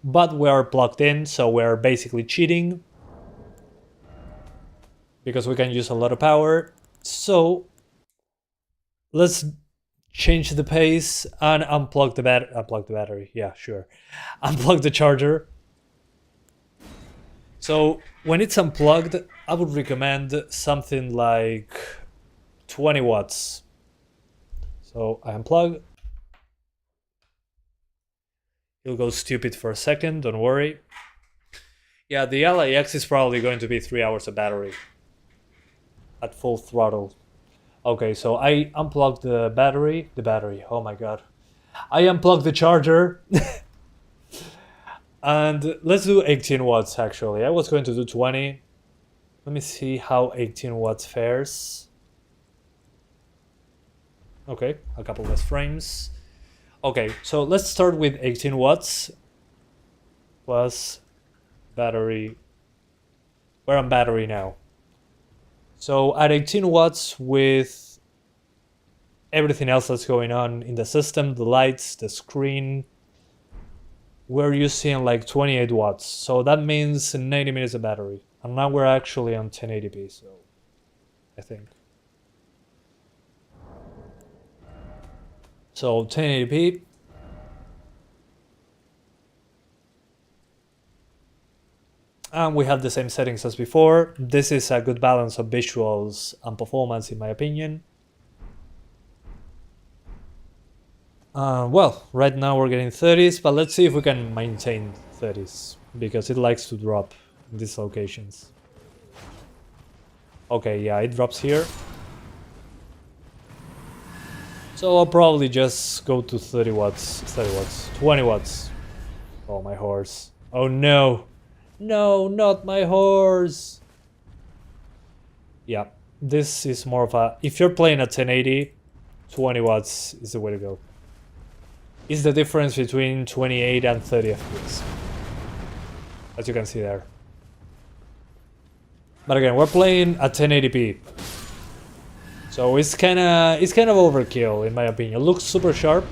But we are plugged in, so we're basically cheating. Because we can use a lot of power. So let's change the pace and unplug the battery. Yeah, sure. Unplug the charger. So when it's unplugged, I would recommend something like 20 watts. So I unplug. It'll go stupid for a second, don't worry. Yeah, the Ally X is probably going to be 3 hours of battery at full throttle. Okay, so I unplugged the battery. Oh my god. I unplugged the charger. And let's do 18 watts actually. I was going to do 20. Let me see how 18 watts fares. Okay, a couple less frames. Okay, so let's start with 18 watts plus battery. We're on battery now. So at 18 watts with everything else that's going on in the system, the lights, the screen, we're using like 28 watts. So that means 90 minutes of battery. And now we're actually on 1080p, so I think. So 1080p. And we have the same settings as before. This is a good balance of visuals and performance in my opinion. Well, right now we're getting 30s, but let's see if we can maintain 30s, because it likes to drop in these locations. Okay, yeah, it drops here. So I'll probably just go to 30 watts, 20 watts. Oh, my horse. Oh no! No, not my horse! Yeah, this is more of a... If you're playing at 1080, 20 watts is the way to go. Is the difference between 28 and 30 FPS, as you can see there. But again, we're playing at 1080p, so it's kind of overkill in my opinion. It looks super sharp.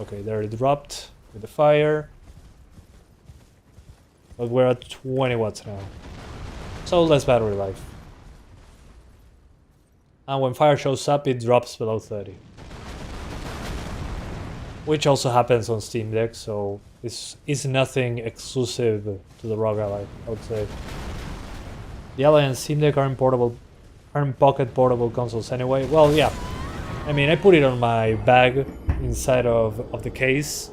Okay, there it dropped with the fire, but we're at 20 watts now, so less battery life. And when fire shows up, it drops below 30. Which also happens on Steam Deck, so it's nothing exclusive to the Rog Ally, I would say. The Ally and Steam Deck aren't pocket portable consoles anyway. Well, yeah. I mean, I put it on my bag inside of the case,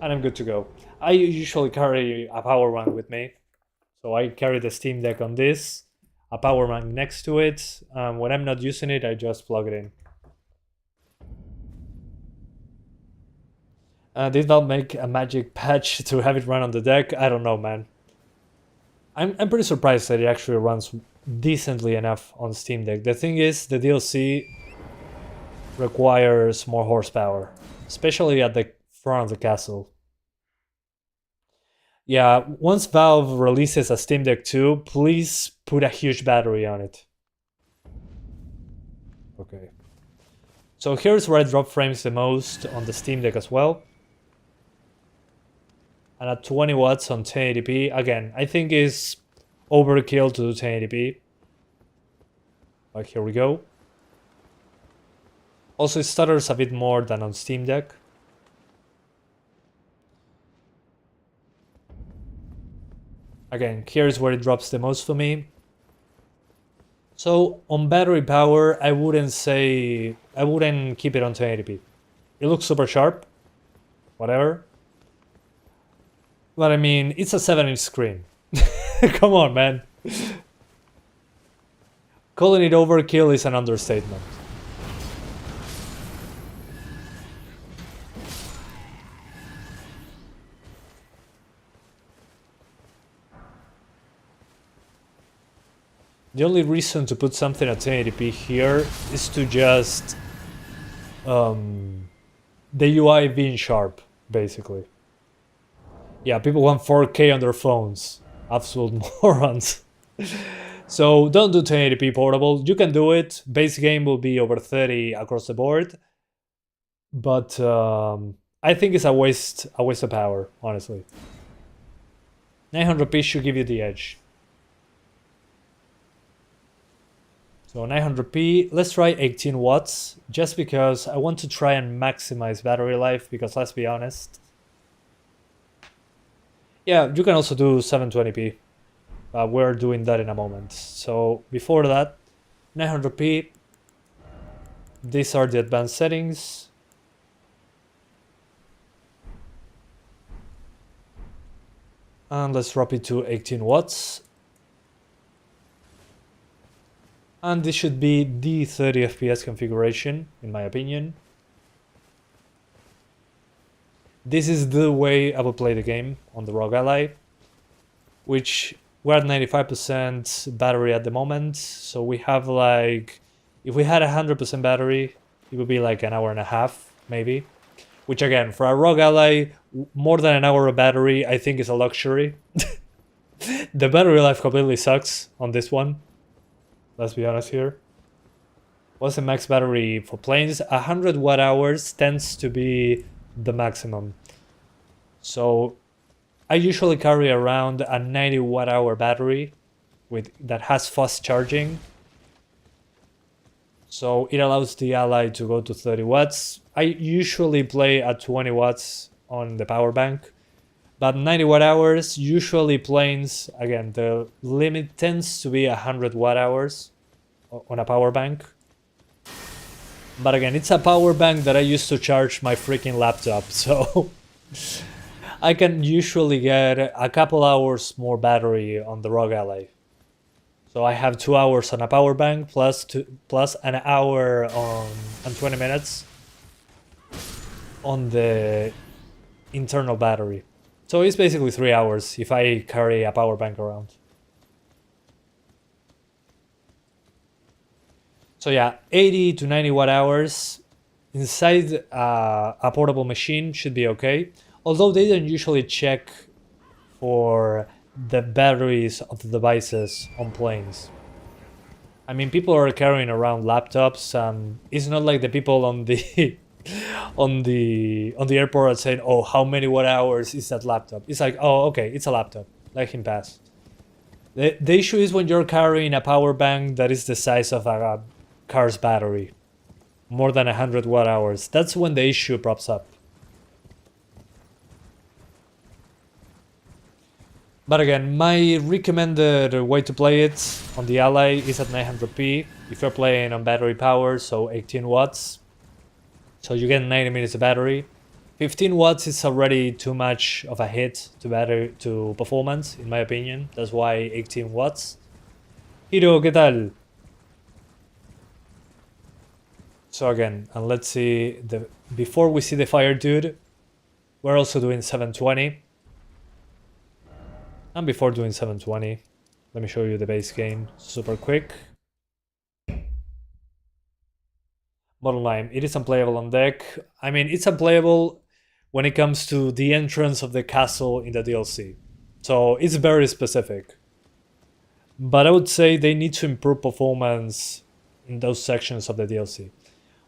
and I'm good to go. I usually carry a power bank with me, so I carry the Steam Deck on this, a power bank next to it. When I'm not using it, I just plug it in. Did Valve make a magic patch to have it run on the deck? I don't know, man. I'm pretty surprised that it actually runs decently enough on Steam Deck. The thing is, the DLC requires more horsepower, especially at the front of the castle. Yeah, once Valve releases a Steam Deck 2, please put a huge battery on it. Okay. So here's where I drop frames the most on the Steam Deck as well. And at 20 watts on 1080p, again, I think is overkill to do 1080p. But here we go. Also, it stutters a bit more than on Steam Deck. Again, here's where it drops the most for me. So on battery power, I wouldn't keep it on 1080p. It looks super sharp, whatever. But I mean, it's a 7-inch screen. Come on, man. Calling it overkill is an understatement. The only reason to put something at 1080p here is to just the UI being sharp, basically. Yeah, people want 4K on their phones. Absolute morons. So don't do 1080p portable. You can do it. Base game will be over 30 across the board. But I think it's a waste of power, honestly. 900p should give you the edge. So 900p, let's try 18 watts, just because I want to try and maximize battery life, because let's be honest. Yeah, you can also do 720p. We're doing that in a moment. So before that, 900p, these are the advanced settings. And let's drop it to 18 watts. And this should be the 30 FPS configuration, in my opinion. This is the way I would play the game on the Rog Ally, which we're at 95% battery at the moment. So we have like, if we had 100% battery, it would be like an hour and a half, maybe. Which again, for a Rog Ally, more than an hour of battery, I think is a luxury. The battery life completely sucks on this one. Let's be honest here. What's the max battery for planes? 100 watt hours tends to be the maximum. So I usually carry around a 90 watt hour battery that has fast charging. So it allows the Ally to go to 30 watts. I usually play at 20 watts on the power bank. But 90 watt hours, usually planes, again, the limit tends to be 100 watt hours on a power bank. But again, it's a power bank that I use to charge my freaking laptop, so I can usually get a couple hours more battery on the Rog Ally. So I have 2 hours on a power bank plus an hour and 20 minutes on the internal battery. So it's basically 3 hours if I carry a power bank around. So yeah, 80 to 90 watt hours inside a portable machine should be okay. Although they don't usually check for the batteries of the devices on planes. I mean, people are carrying around laptops, and it's not like the people on the on the airport are saying, "Oh, how many watt hours is that laptop?" It's like, "Oh, okay, it's a laptop. Let him pass." The issue is when you're carrying a power bank that is the size of a car's battery, more than 100 watt hours. That's when the issue pops up. But again, my recommended way to play it on the Ally is at 900p. If you're playing on battery power, so 18 watts. So you get 90 minutes of battery. 15 watts is already too much of a hit to performance, in my opinion. That's why 18 watts. Hiro, ¿qué tal? So again, and let's see, before we see the fire dude, we're also doing 720. And before doing 720, let me show you the base game super quick. Bottom line, it is unplayable on deck. I mean, it's unplayable when it comes to the entrance of the castle in the DLC. So it's very specific. But I would say they need to improve performance in those sections of the DLC.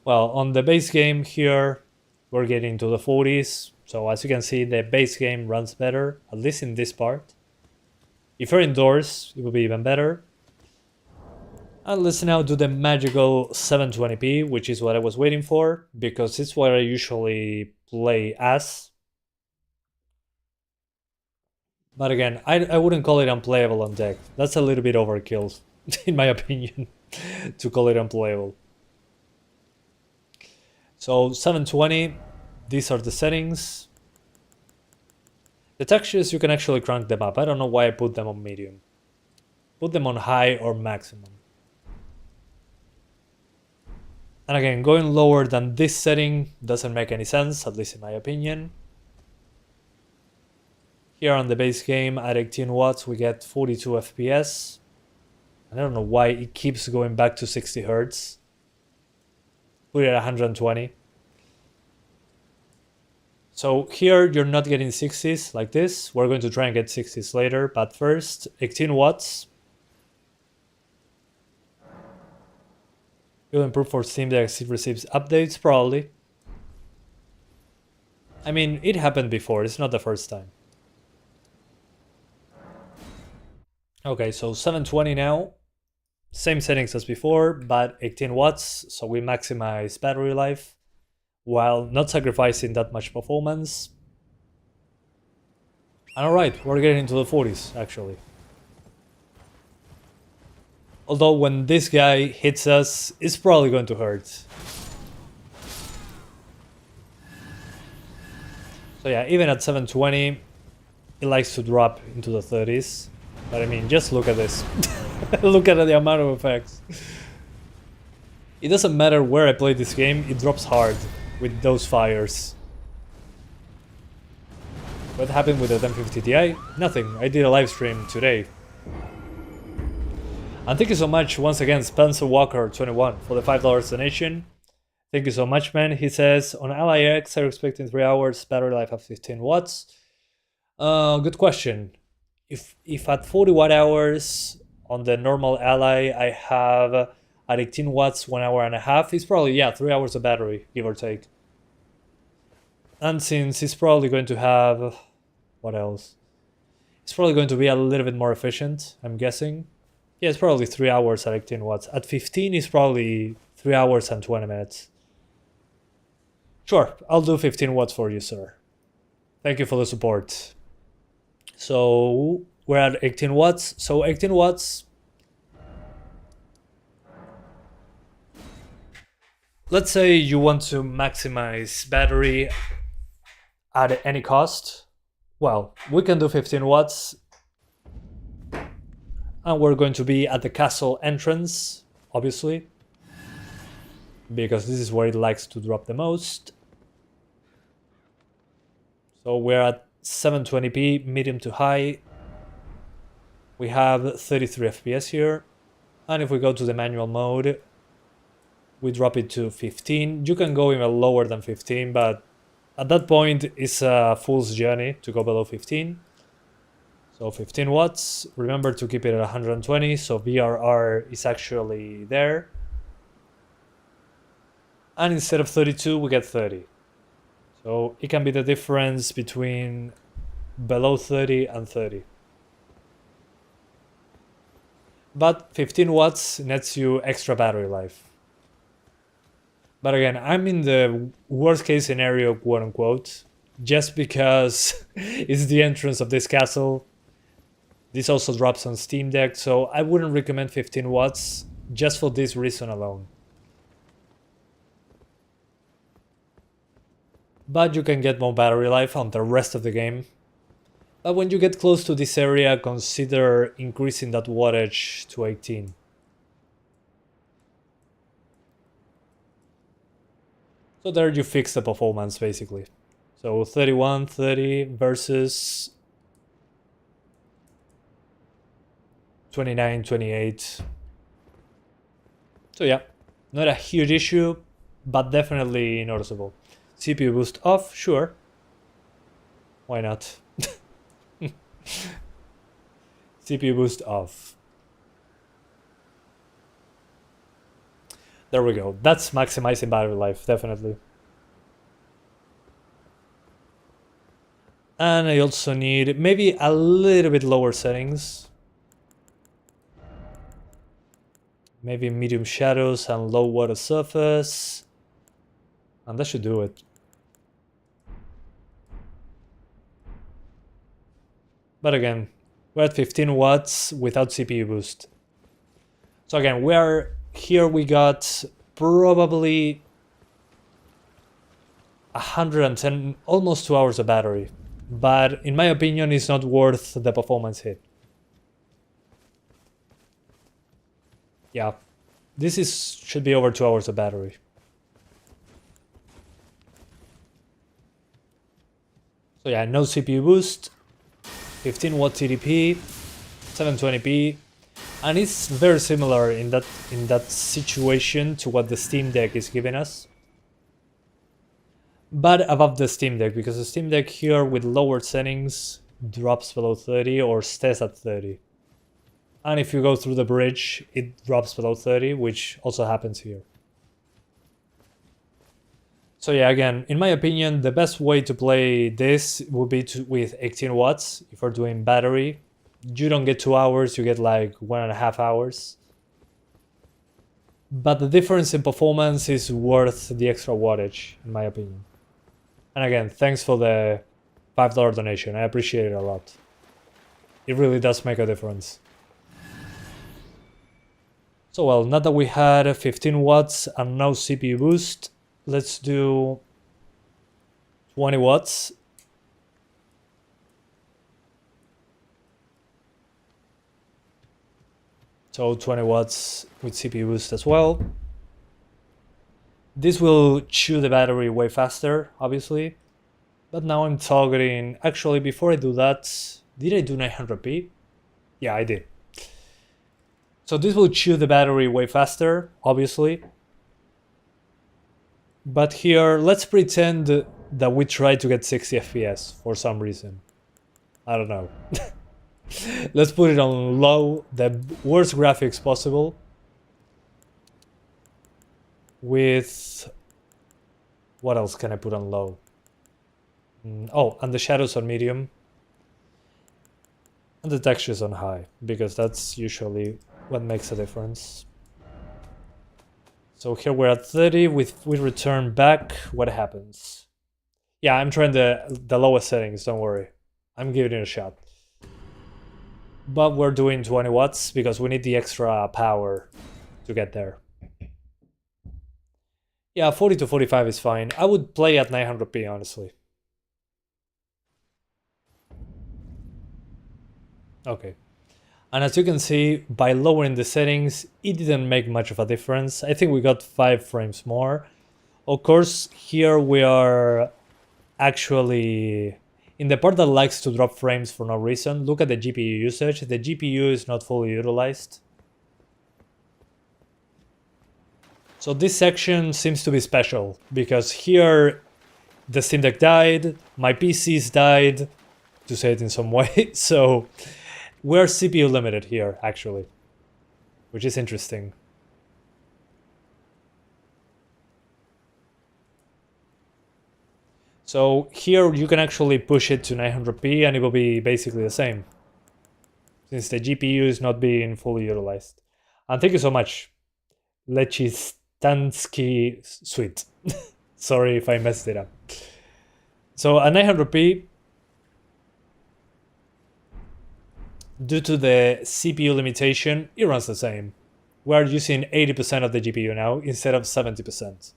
Well, on the base game here, we're getting to the 40s. So as you can see, the base game runs better, at least in this part. If you're indoors, it will be even better. And let's now do the magical 720p, which is what I was waiting for, because it's what I usually play as. But again, I wouldn't call it unplayable on deck. That's a little bit overkill, in my opinion, to call it unplayable. So 720, these are the settings. The textures, you can actually crank them up. I don't know why I put them on medium. Put them on high or maximum. And again, going lower than this setting doesn't make any sense, at least in my opinion. Here on the base game at 18 watts, we get 42 FPS. I don't know why it keeps going back to 60 Hz. Put it at 120. So here you're not getting 60s like this. We're going to try and get 60s later, but first 18 watts. Will improve for Steam Deck as it receives updates, probably. I mean, it happened before, it's not the first time. Okay, so 720 now. Same settings as before, but 18 watts, so we maximize battery life while not sacrificing that much performance. And alright, we're getting into the 40s, actually. Although when this guy hits us, it's probably going to hurt. So yeah, even at 720, it likes to drop into the 30s. But I mean, just look at this. Look at the amount of effects. It doesn't matter where I play this game, it drops hard with those fires. What happened with the 1050 Ti? Nothing, I did a live stream today. And thank you so much once again, Spencer Walker 21 for the $5 donation. Thank you so much, man. He says, on Ally X, I'm expecting 3 hours, battery life of 15 watts. Good question. If at 40 watt hours on the normal Ally, I have at 18 watts, 1 hour and a half, it's probably, yeah, 3 hours of battery, give or take. And since it's probably going to have, what else? It's probably going to be a little bit more efficient, I'm guessing. Yeah, it's probably 3 hours at 18 watts. At 15, it's probably 3 hours and 20 minutes. Sure, I'll do 15 watts for you, sir. Thank you for the support. So we're at 18 watts. So 18 watts. Let's say you want to maximize battery at any cost. Well, we can do 15 watts. And we're going to be at the castle entrance, obviously. Because this is where it likes to drop the most. So we're at 720p, medium to high. We have 33 FPS here. And if we go to the manual mode, we drop it to 15. You can go even lower than 15, but at that point, it's a fool's journey to go below 15. So 15 watts. Remember to keep it at 120, so VRR is actually there. And instead of 32, we get 30. So it can be the difference between below 30 and 30. But 15 watts nets you extra battery life. But again, I'm in the worst case scenario, quote unquote, just because it's the entrance of this castle. This also drops on Steam Deck, so I wouldn't recommend 15 watts just for this reason alone. But you can get more battery life on the rest of the game. But when you get close to this area, consider increasing that wattage to 18. So there you fix the performance basically. So 31, 30 versus 29, 28. So yeah, not a huge issue, but definitely noticeable. CPU boost off, sure. Why not? CPU boost off. There we go. That's maximizing battery life, definitely. And I also need maybe a little bit lower settings. Maybe medium shadows and low water surface. And that should do it. But again, we're at 15 watts without CPU boost. So again, here we got probably 110, almost 2 hours of battery. But in my opinion, it's not worth the performance hit. Yeah, this should be over 2 hours of battery. So yeah, no CPU boost, 15 watt TDP, 720p, and it's very similar in that situation to what the Steam Deck is giving us. but above the Steam Deck, because the Steam Deck here with lower settings drops below 30 or stays at 30. And if you go through the bridge, it drops below 30, which also happens here. So yeah, again, in my opinion, the best way to play this would be with 18 watts. If you're doing battery, you don't get 2 hours, you get like 1.5 hours. But the difference in performance is worth the extra wattage, in my opinion. And again, thanks for the $5 donation. I appreciate it a lot. It really does make a difference. So well, now that we had 15 watts and no CPU boost, let's do 20 watts. So 20 watts with CPU boost as well. This will chew the battery way faster, obviously. But now I'm targeting... Actually, before I do that, did I do 900p? Yeah, I did. So this will chew the battery way faster, obviously. But here, let's pretend that we try to get 60 FPS for some reason. I don't know. Let's put it on low, the worst graphics possible. With... What else can I put on low? Oh, and the shadows on medium. And the textures on high, because that's usually what makes a difference. So here we're at 30, we return back, what happens? Yeah, I'm trying the lowest settings, don't worry. I'm giving it a shot. But we're doing 20 watts because we need the extra power to get there. Yeah, 40 to 45 is fine. I would play at 900p, honestly. Okay. And as you can see, by lowering the settings, it didn't make much of a difference. I think we got 5 frames more. Of course, here we are actually in the part that likes to drop frames for no reason. Look at the GPU usage. The GPU is not fully utilized. So this section seems to be special, because here the Steam Deck died, my PCs died, to say it in some way, so we're CPU limited here, actually, which is interesting. So here you can actually push it to 900p and it will be basically the same, since the GPU is not being fully utilized. And thank you so much, Lechistansky Sweet. Sorry if I messed it up. So at 900p, due to the CPU limitation, it runs the same. We're using 80% of the GPU now instead of 70%.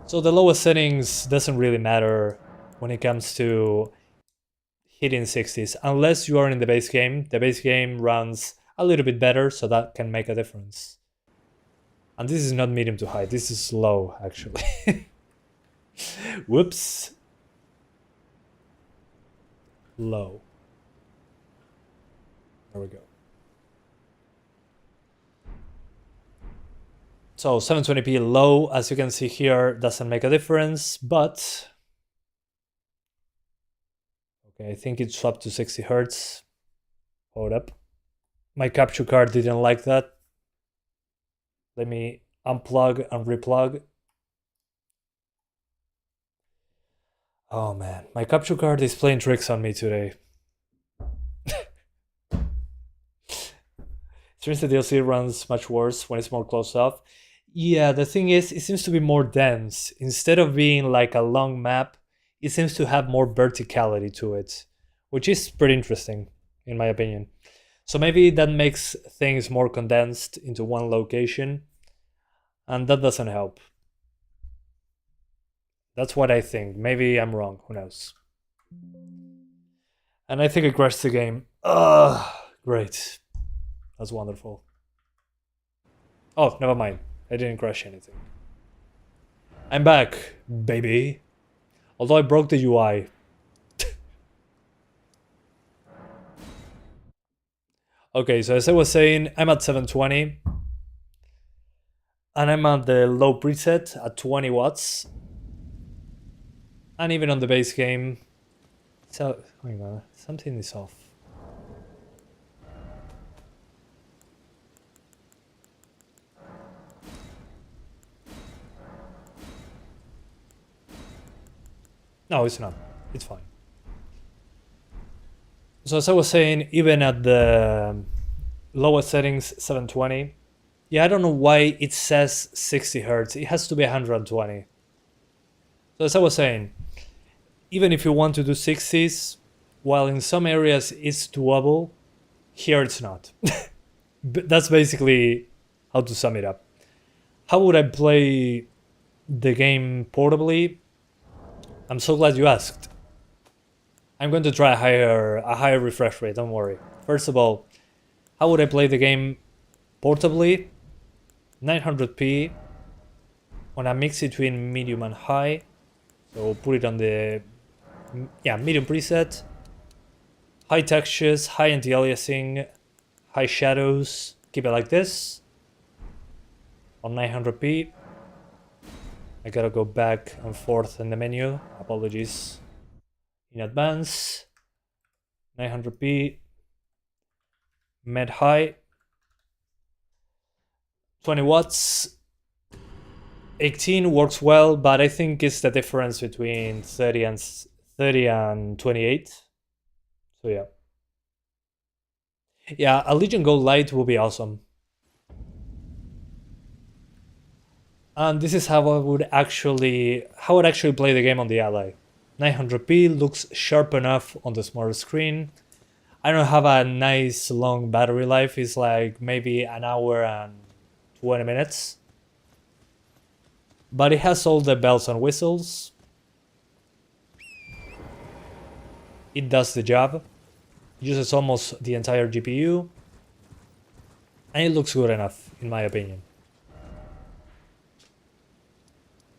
So the lowest settings doesn't really matter when it comes to hitting 60s, unless you are in the base game. The base game runs a little bit better, so that can make a difference. And this is not medium to high, this is low, actually. Whoops. Low. There we go. So 720p low, as you can see here, doesn't make a difference, but... Okay, I think it swapped to 60 Hz. Hold up. My capture card didn't like that. Let me unplug and replug. Oh man, my capture card is playing tricks on me today. Since the DLC runs much worse when it's more close up. Yeah, the thing is, it seems to be more dense. Instead of being like a long map, it seems to have more verticality to it, which is pretty interesting, in my opinion. So maybe that makes things more condensed into one location, and that doesn't help. That's what I think. Maybe I'm wrong, who knows. And I think I crashed the game. Ugh, great. That's wonderful. Oh, never mind. I didn't crash anything. I'm back, baby. Although I broke the UI. Okay, so as I was saying, I'm at 720. And I'm at the low preset at 20 watts. And even on the base game. So, hang on, something is off. No, it's not. It's fine. So as I was saying, even at the lowest settings, 720. Yeah, I don't know why it says 60 Hz. It has to be 120. So as I was saying, even if you want to do 60s, while in some areas it's doable, here it's not. But that's basically how to sum it up. How would I play the game portably? I'm so glad you asked. I'm going to try a higher refresh rate, don't worry. First of all, how would I play the game portably? 900p on a mix between medium and high. So put it on the medium preset. High textures, high anti-aliasing, high shadows. Keep it like this. On 900p. I gotta go back and forth in the menu. Apologies in advance. 900p. Med high. 20 watts. 18 works well, but I think it's the difference between 30 and 28. So yeah. Yeah, a Legion Gold Light will be awesome. And this is how I'd actually play the game on the Ally. 900p looks sharp enough on the smaller screen. I don't have a nice long battery life. It's like maybe an hour and 20 minutes. But it has all the bells and whistles. It does the job. Uses almost the entire GPU. And it looks good enough, in my opinion.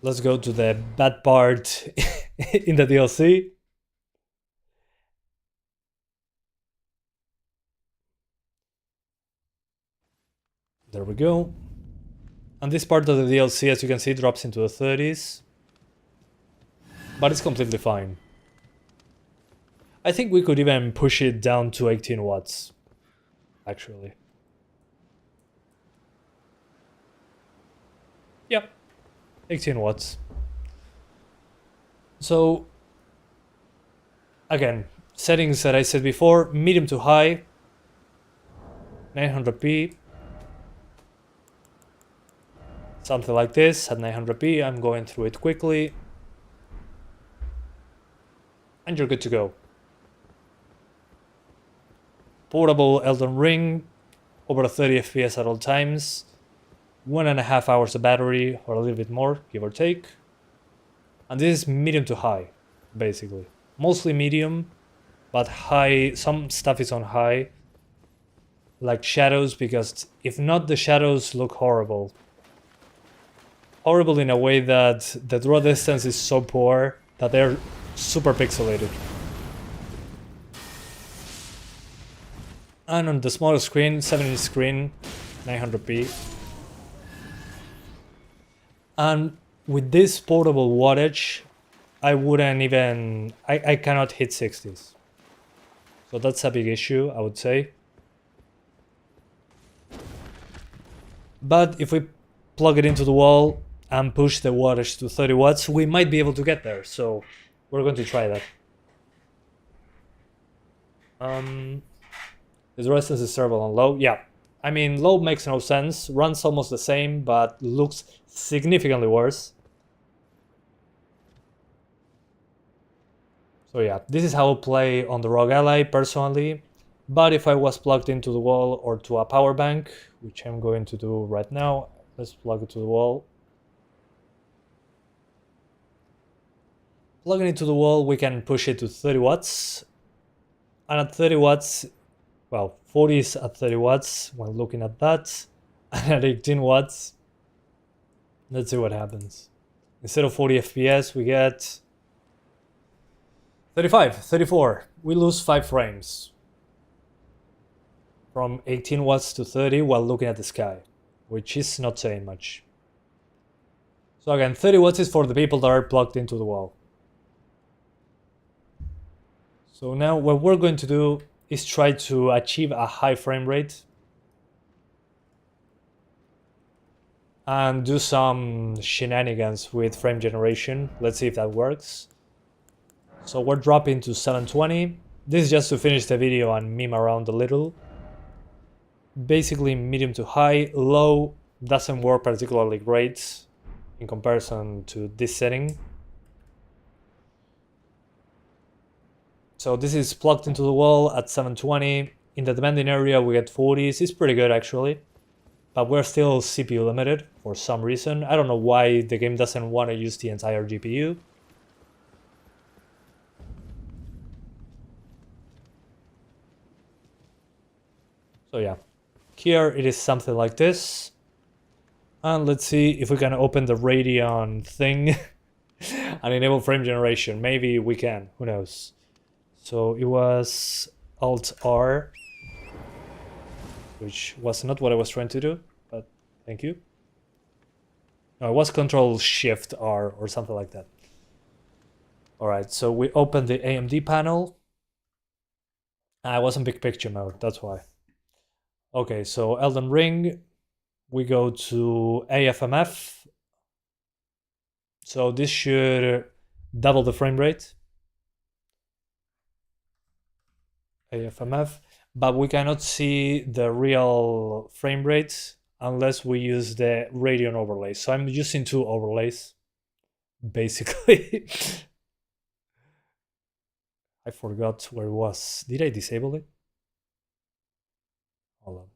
Let's go to the bad part in the DLC. There we go. And this part of the DLC, as you can see, drops into the 30s. But it's completely fine. I think we could even push it down to 18 watts, actually. Yep, 18 watts. So, again, settings that I said before, medium to high, 900p. Something like this at 900p. I'm going through it quickly. And you're good to go. Portable Elden Ring, over 30 FPS at all times. 1.5 hours of battery, or a little bit more, give or take. And this is medium to high, basically. Mostly medium, but high. Some stuff is on high. Like shadows, because if not, the shadows look horrible. Horrible in a way that the draw distance is so poor that they're super pixelated. And on the smaller screen, 7-inch screen, 900p. And with this portable wattage, I wouldn't even... I cannot hit 60s. So that's a big issue, I would say. But if we plug it into the wall and push the wattage to 30 watts, we might be able to get there. So we're going to try that. Is resistance is servable on low? Yeah. I mean, low makes no sense. Runs almost the same, but looks significantly worse. So yeah, this is how I play on the Rog Ally personally. But if I was plugged into the wall or to a power bank, which I'm going to do right now, let's plug it to the wall. Plugging it to the wall, we can push it to 30 watts. And at 30 watts, well, 40 is at 30 watts when looking at that. And at 18 watts, let's see what happens. Instead of 40 FPS, we get 35, 34. We lose 5 frames. From 18 watts to 30 while looking at the sky, which is not saying much. So again, 30 watts is for the people that are plugged into the wall. So now what we're going to do is try to achieve a high frame rate and do some shenanigans with frame generation. Let's see if that works. So we're dropping to 720. This is just to finish the video and meme around a little. Basically medium to high. Low doesn't work particularly great in comparison to this setting. So this is plugged into the wall at 720. In the demanding area we get 40s. It's pretty good actually. But we're still CPU limited for some reason. I don't know why the game doesn't want to use the entire GPU. So yeah, here it is something like this. And let's see if we can open the Radeon thing and enable frame generation. Maybe we can, who knows. So it was Alt-R, which was not what I was trying to do, but thank you. No, it was Control-Shift-R or something like that. Alright, so we opened the AMD panel. I was in big picture mode, that's why. Okay, so Elden Ring, we go to AFMF. So this should double the frame rate. AFMF, but we cannot see the real frame rate unless we use the Radeon overlay. So I'm using two overlays, basically. I forgot where it was. Did I disable it? Hold on.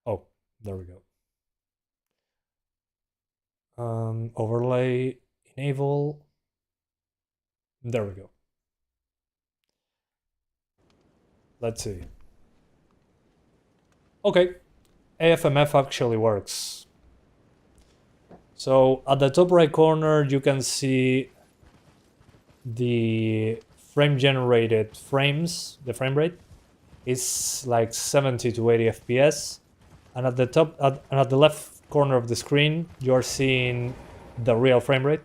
Oh, there we go. Overlay, enable. There we go. Let's see. Okay, AFMF actually works. So at the top right corner, you can see the frame generated frames, the frame rate. It's like 70 to 80 FPS. And at the top, and at the left corner of the screen, you're seeing the real frame rate.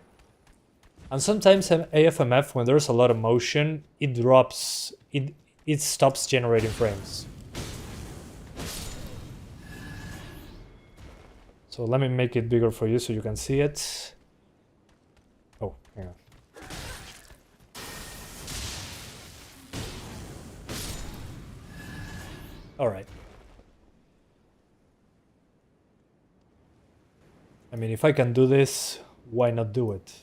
And sometimes AFMF, when there's a lot of motion, it drops, it stops generating frames. So let me make it bigger for you so you can see it. Oh, hang on. All right. I mean, if I can do this, why not do it?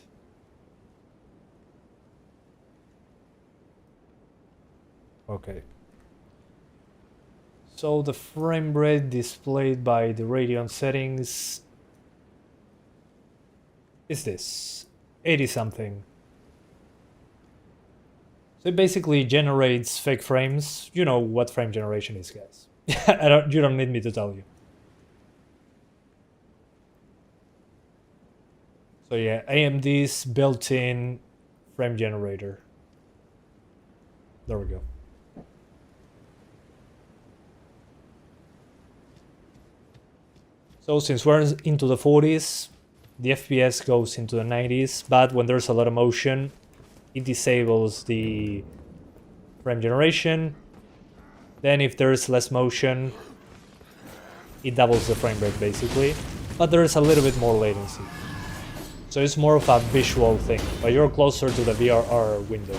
Okay. So the frame rate displayed by the Radeon settings is this, 80 something. So it basically generates fake frames. You know what frame generation is, guys. You don't need me to tell you. So yeah, AMD's built-in frame generator. There we go. So since we're into the 40s, the FPS goes into the 90s, but when there's a lot of motion, it disables the frame generation. Then if there's less motion, it doubles the frame rate basically, but there's a little bit more latency. So it's more of a visual thing, but you're closer to the VRR window.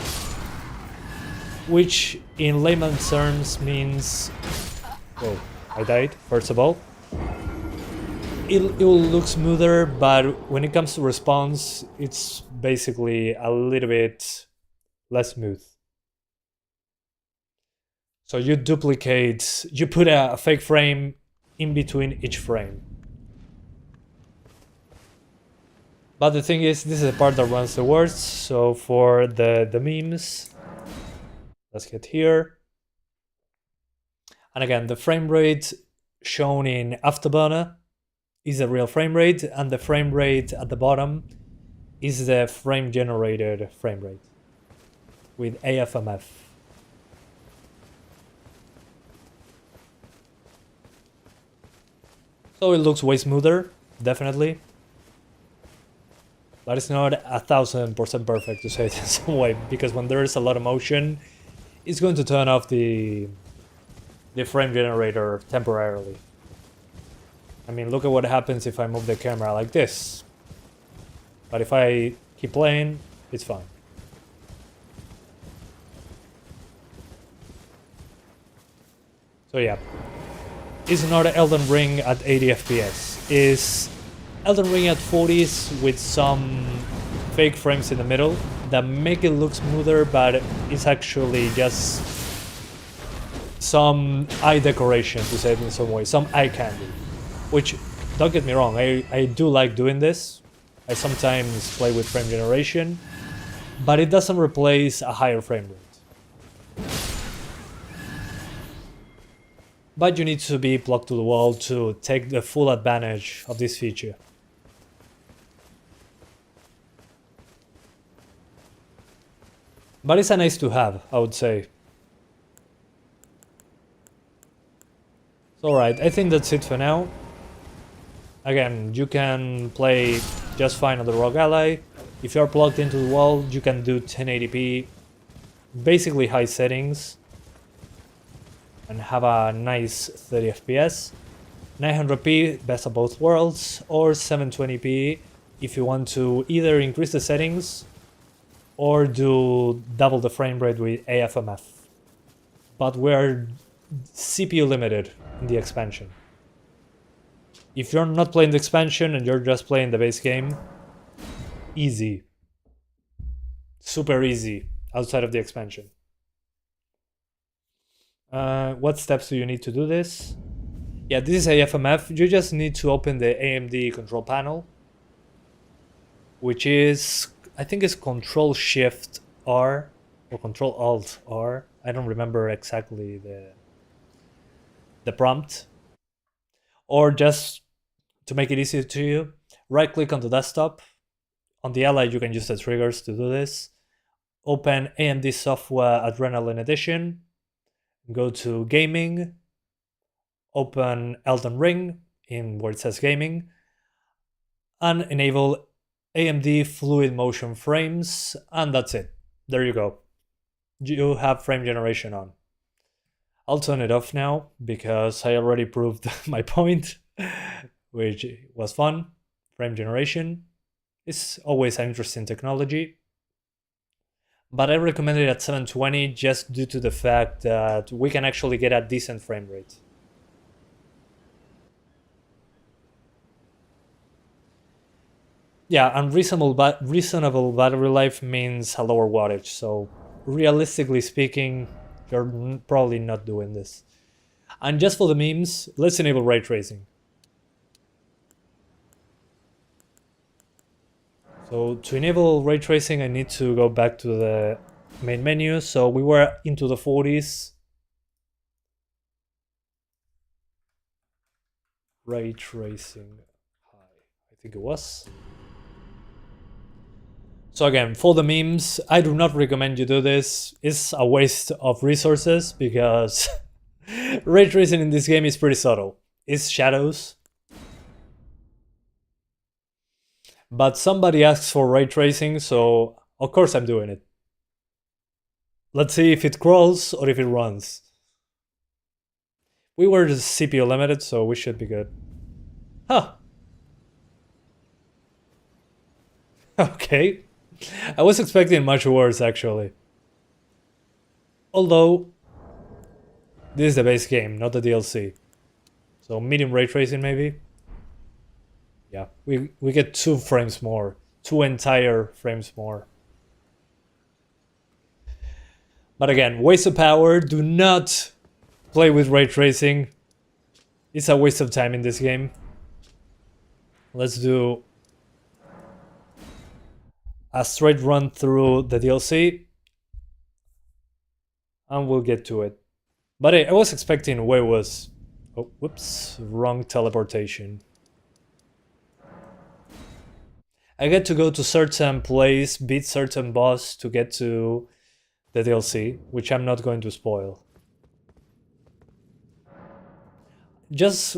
Which in layman's terms means... Oh, I died, first of all. It will look smoother, but when it comes to response, it's basically a little bit less smooth. So you duplicate, you put a fake frame in between each frame. But the thing is, this is the part that runs the worst. So for the memes, let's get here. And again, the frame rate shown in Afterburner is the real frame rate, and the frame rate at the bottom is the frame generated frame rate with AFMF. So it looks way smoother, definitely. but it's not 1000% perfect, to say it in some way, because when there is a lot of motion, it's going to turn off the frame generator temporarily. I mean, look at what happens if I move the camera like this. But if I keep playing, it's fine. So yeah, it's not Elden Ring at 80 FPS. It's Elden Ring at 40s with some fake frames in the middle that make it look smoother, but it's actually just some eye decoration, to say it in some way, some eye candy. Which, don't get me wrong, I do like doing this. I sometimes play with frame generation, but it doesn't replace a higher frame rate. But you need to be plugged to the wall to take the full advantage of this feature. But it's a nice to have, I would say. Alright, I think that's it for now. Again, you can play just fine on the Rog Ally. If you're plugged into the wall, you can do 1080p, basically high settings, and have a nice 30 FPS. 900p, best of both worlds, or 720p if you want to either increase the settings or do double the frame rate with AFMF. But we're CPU limited in the expansion. If you're not playing the expansion and you're just playing the base game, easy. Super easy outside of the expansion. What steps do you need to do this? Yeah, this is AFMF. You just need to open the AMD control panel, which is, I think it's Control-Shift-R or Control-Alt-R. I don't remember exactly the prompt. Or just to make it easier to you, right-click on the desktop. On the Ally, you can use the triggers to do this. Open AMD Software Adrenaline Edition. Go to Gaming. Open Elden Ring in where it says Gaming. And enable AMD Fluid Motion Frames. And that's it. There you go. You have frame generation on. I'll turn it off now because I already proved my point, which was fun. Frame generation is always an interesting technology, but I recommend it at 720 just due to the fact that we can actually get a decent frame rate. Yeah, and reasonable battery life means a lower wattage, so realistically speaking, you're probably not doing this. And just for the memes, let's enable ray tracing. So to enable ray tracing, I need to go back to the main menu. So we were into the 40s. Ray tracing high, I think it was. So again, for the memes, I do not recommend you do this. It's a waste of resources because ray tracing in this game is pretty subtle. It's shadows. But somebody asks for ray tracing, so of course I'm doing it. Let's see if it crawls or if it runs. We were just CPU limited, so we should be good. Huh. Okay. I was expecting much worse, actually. Although, this is the base game, not the DLC. So medium ray tracing, maybe? Yeah, we get 2 frames more. 2 entire frames more. But again, waste of power. Do not play with ray tracing. It's a waste of time in this game. Let's do a straight run through the DLC. And we'll get to it. But I was expecting way worse. Oh, whoops. Wrong teleportation. I get to go to certain place, beat certain boss to get to the DLC, which I'm not going to spoil. Just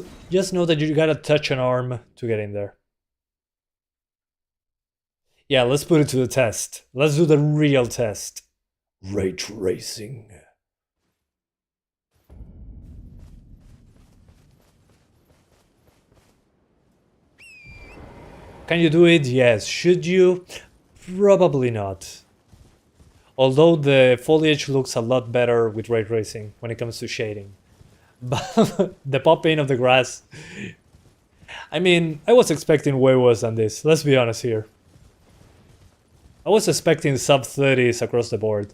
know that you gotta touch an arm to get in there. Yeah, let's put it to the test. Let's do the real test. Ray tracing. Can you do it? Yes. Should you? Probably not. Although the foliage looks a lot better with ray tracing when it comes to shading. But the popping of the grass... I mean, I was expecting way worse than this, let's be honest here. I was expecting sub 30s across the board,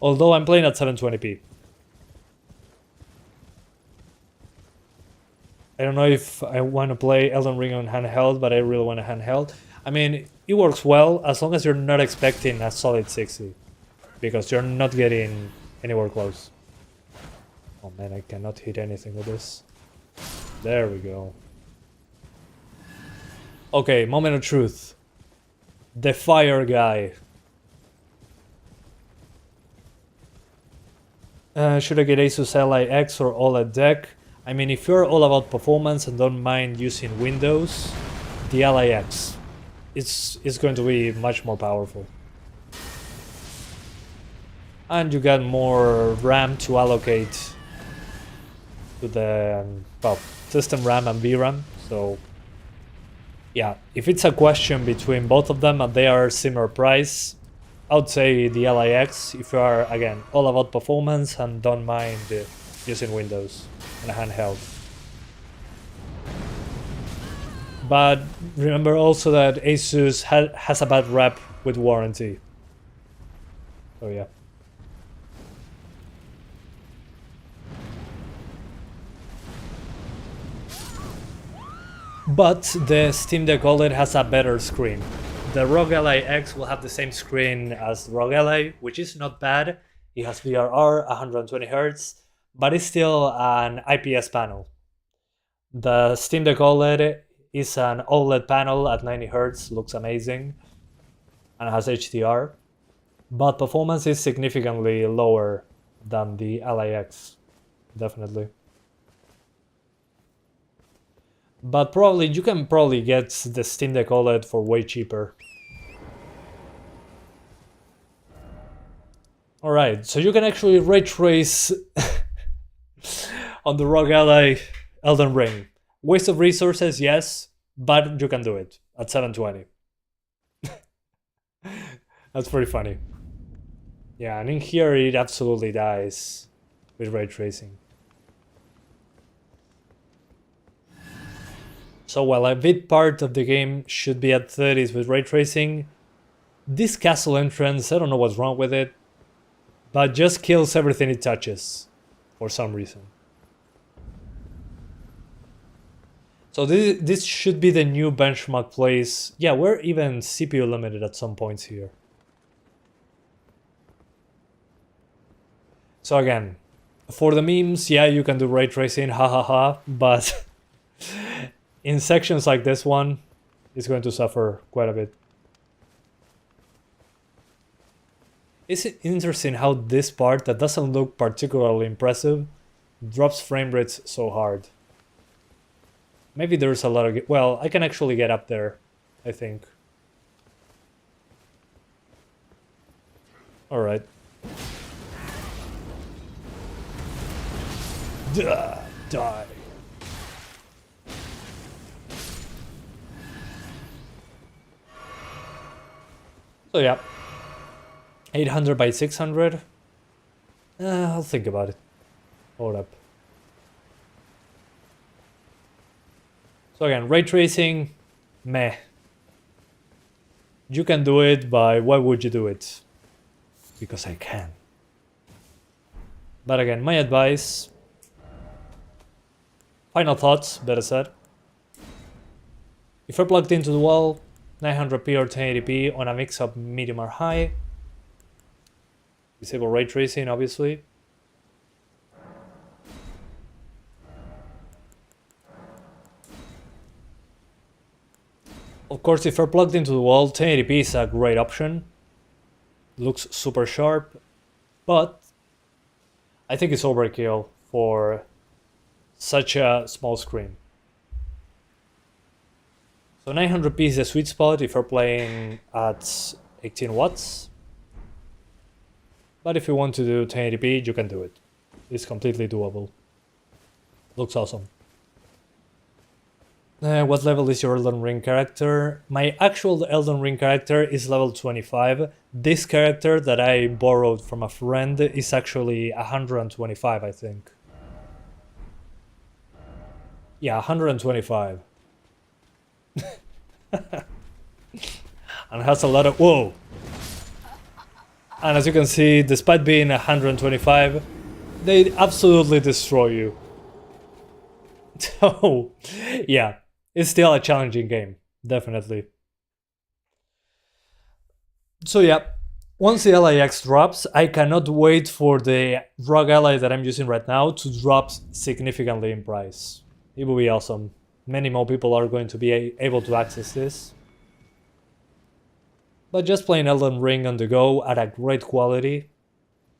although I'm playing at 720p. I don't know if I want to play Elden Ring on handheld, but I really want a handheld. I mean, it works well as long as you're not expecting a solid 60, because you're not getting anywhere close. Oh man, I cannot hit anything with this. There we go. Okay, moment of truth. The fire guy. Should I get Asus Ally X or OLED deck? I mean, if you're all about performance and don't mind using Windows, the Ally X is going to be much more powerful. And you got more RAM to allocate to the well, system RAM and VRAM, so yeah, if it's a question between both of them and they are similar price, I would say the Ally X if you are, again, all about performance and don't mind using Windows and a handheld. But remember also that Asus has a bad rep with warranty. So yeah. But the Steam Deck OLED has a better screen. The Rog Ally X will have the same screen as Rog Ally, which is not bad. It has VRR, 120Hz, but it's still an IPS panel. The Steam Deck OLED is an OLED panel at 90Hz, looks amazing, and has HDR, but performance is significantly lower than the Ally X, definitely. But you can probably get the Steam Deck OLED for way cheaper. Alright, so you can actually ray trace on the Rog Ally Elden Ring. Waste of resources, yes, but you can do it at 720. That's pretty funny. Yeah, and in here it absolutely dies with ray tracing. So while a big part of the game should be at 30s with ray tracing, this castle entrance, I don't know what's wrong with it, but just kills everything it touches for some reason. So this should be the new benchmark place. Yeah, we're even CPU limited at some points here. So again, for the memes, yeah, you can do ray tracing, hahaha, but in sections like this one, it's going to suffer quite a bit. It's interesting how this part that doesn't look particularly impressive drops frame rates so hard. Maybe there's a lot of... well, I can actually get up there, I think. Alright. Die. So yeah, 800 by 600. I'll think about it. Hold up. So again, ray tracing, meh. You can do it, but why would you do it? Because I can. But again, my advice, final thoughts, better said. If you're plugged into the wall, 900p or 1080p on a mix of medium or high. Disable ray tracing, obviously. Of course, if you're plugged into the wall, 1080p is a great option. Looks super sharp, but I think it's overkill for such a small screen. So 900p is a sweet spot if you're playing at 18 watts. But if you want to do 1080p, you can do it. It's completely doable. Looks awesome. What level is your Elden Ring character? My actual Elden Ring character is level 25. This character that I borrowed from a friend is actually 125, I think. Yeah, 125. And has a lot of... Whoa! And as you can see, despite being 125, they absolutely destroy you. So, yeah, it's still a challenging game, definitely. So yeah, once the LAX drops, I cannot wait for the Rog Ally that I'm using right now to drop significantly in price. It will be awesome. Many more people are going to be able to access this. But just playing Elden Ring on the go at a great quality,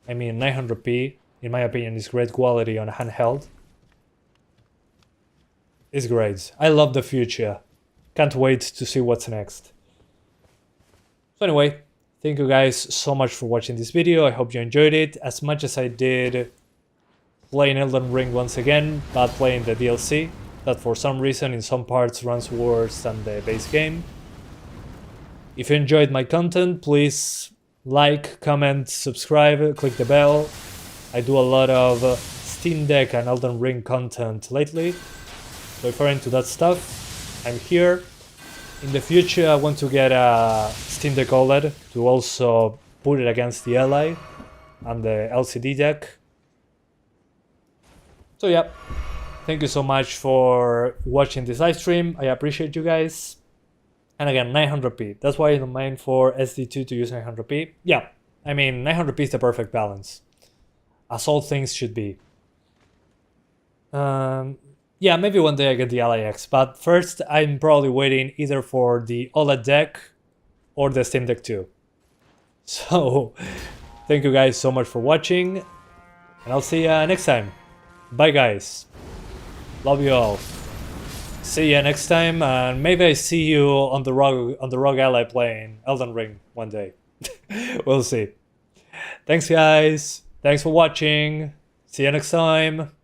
I mean 900p, in my opinion, is great quality on a handheld. It's great. I love the future. Can't wait to see what's next. So anyway, thank you guys so much for watching this video. I hope you enjoyed it as much as I did playing Elden Ring once again, but playing the DLC that for some reason in some parts runs worse than the base game. If you enjoyed my content, please like, comment, subscribe, click the bell. I do a lot of Steam Deck and Elden Ring content lately. So if you're into that stuff, I'm here. In the future, I want to get a Steam Deck OLED to also put it against the Ally and the LCD deck. So yeah, thank you so much for watching this live stream. I appreciate you guys. And again, 900p. That's why I'm aiming for SD2 to use 900p. Yeah, I mean, 900p is the perfect balance, as all things should be. Yeah, maybe one day I get the Ally X, but first I'm probably waiting either for the OLED deck or the Steam Deck 2. So, thank you guys so much for watching, and I'll see you next time. Bye guys. Love you all. See you next time, and maybe I see you on the Rog Ally playing Elden Ring one day. We'll see. Thanks guys. Thanks for watching. See you next time.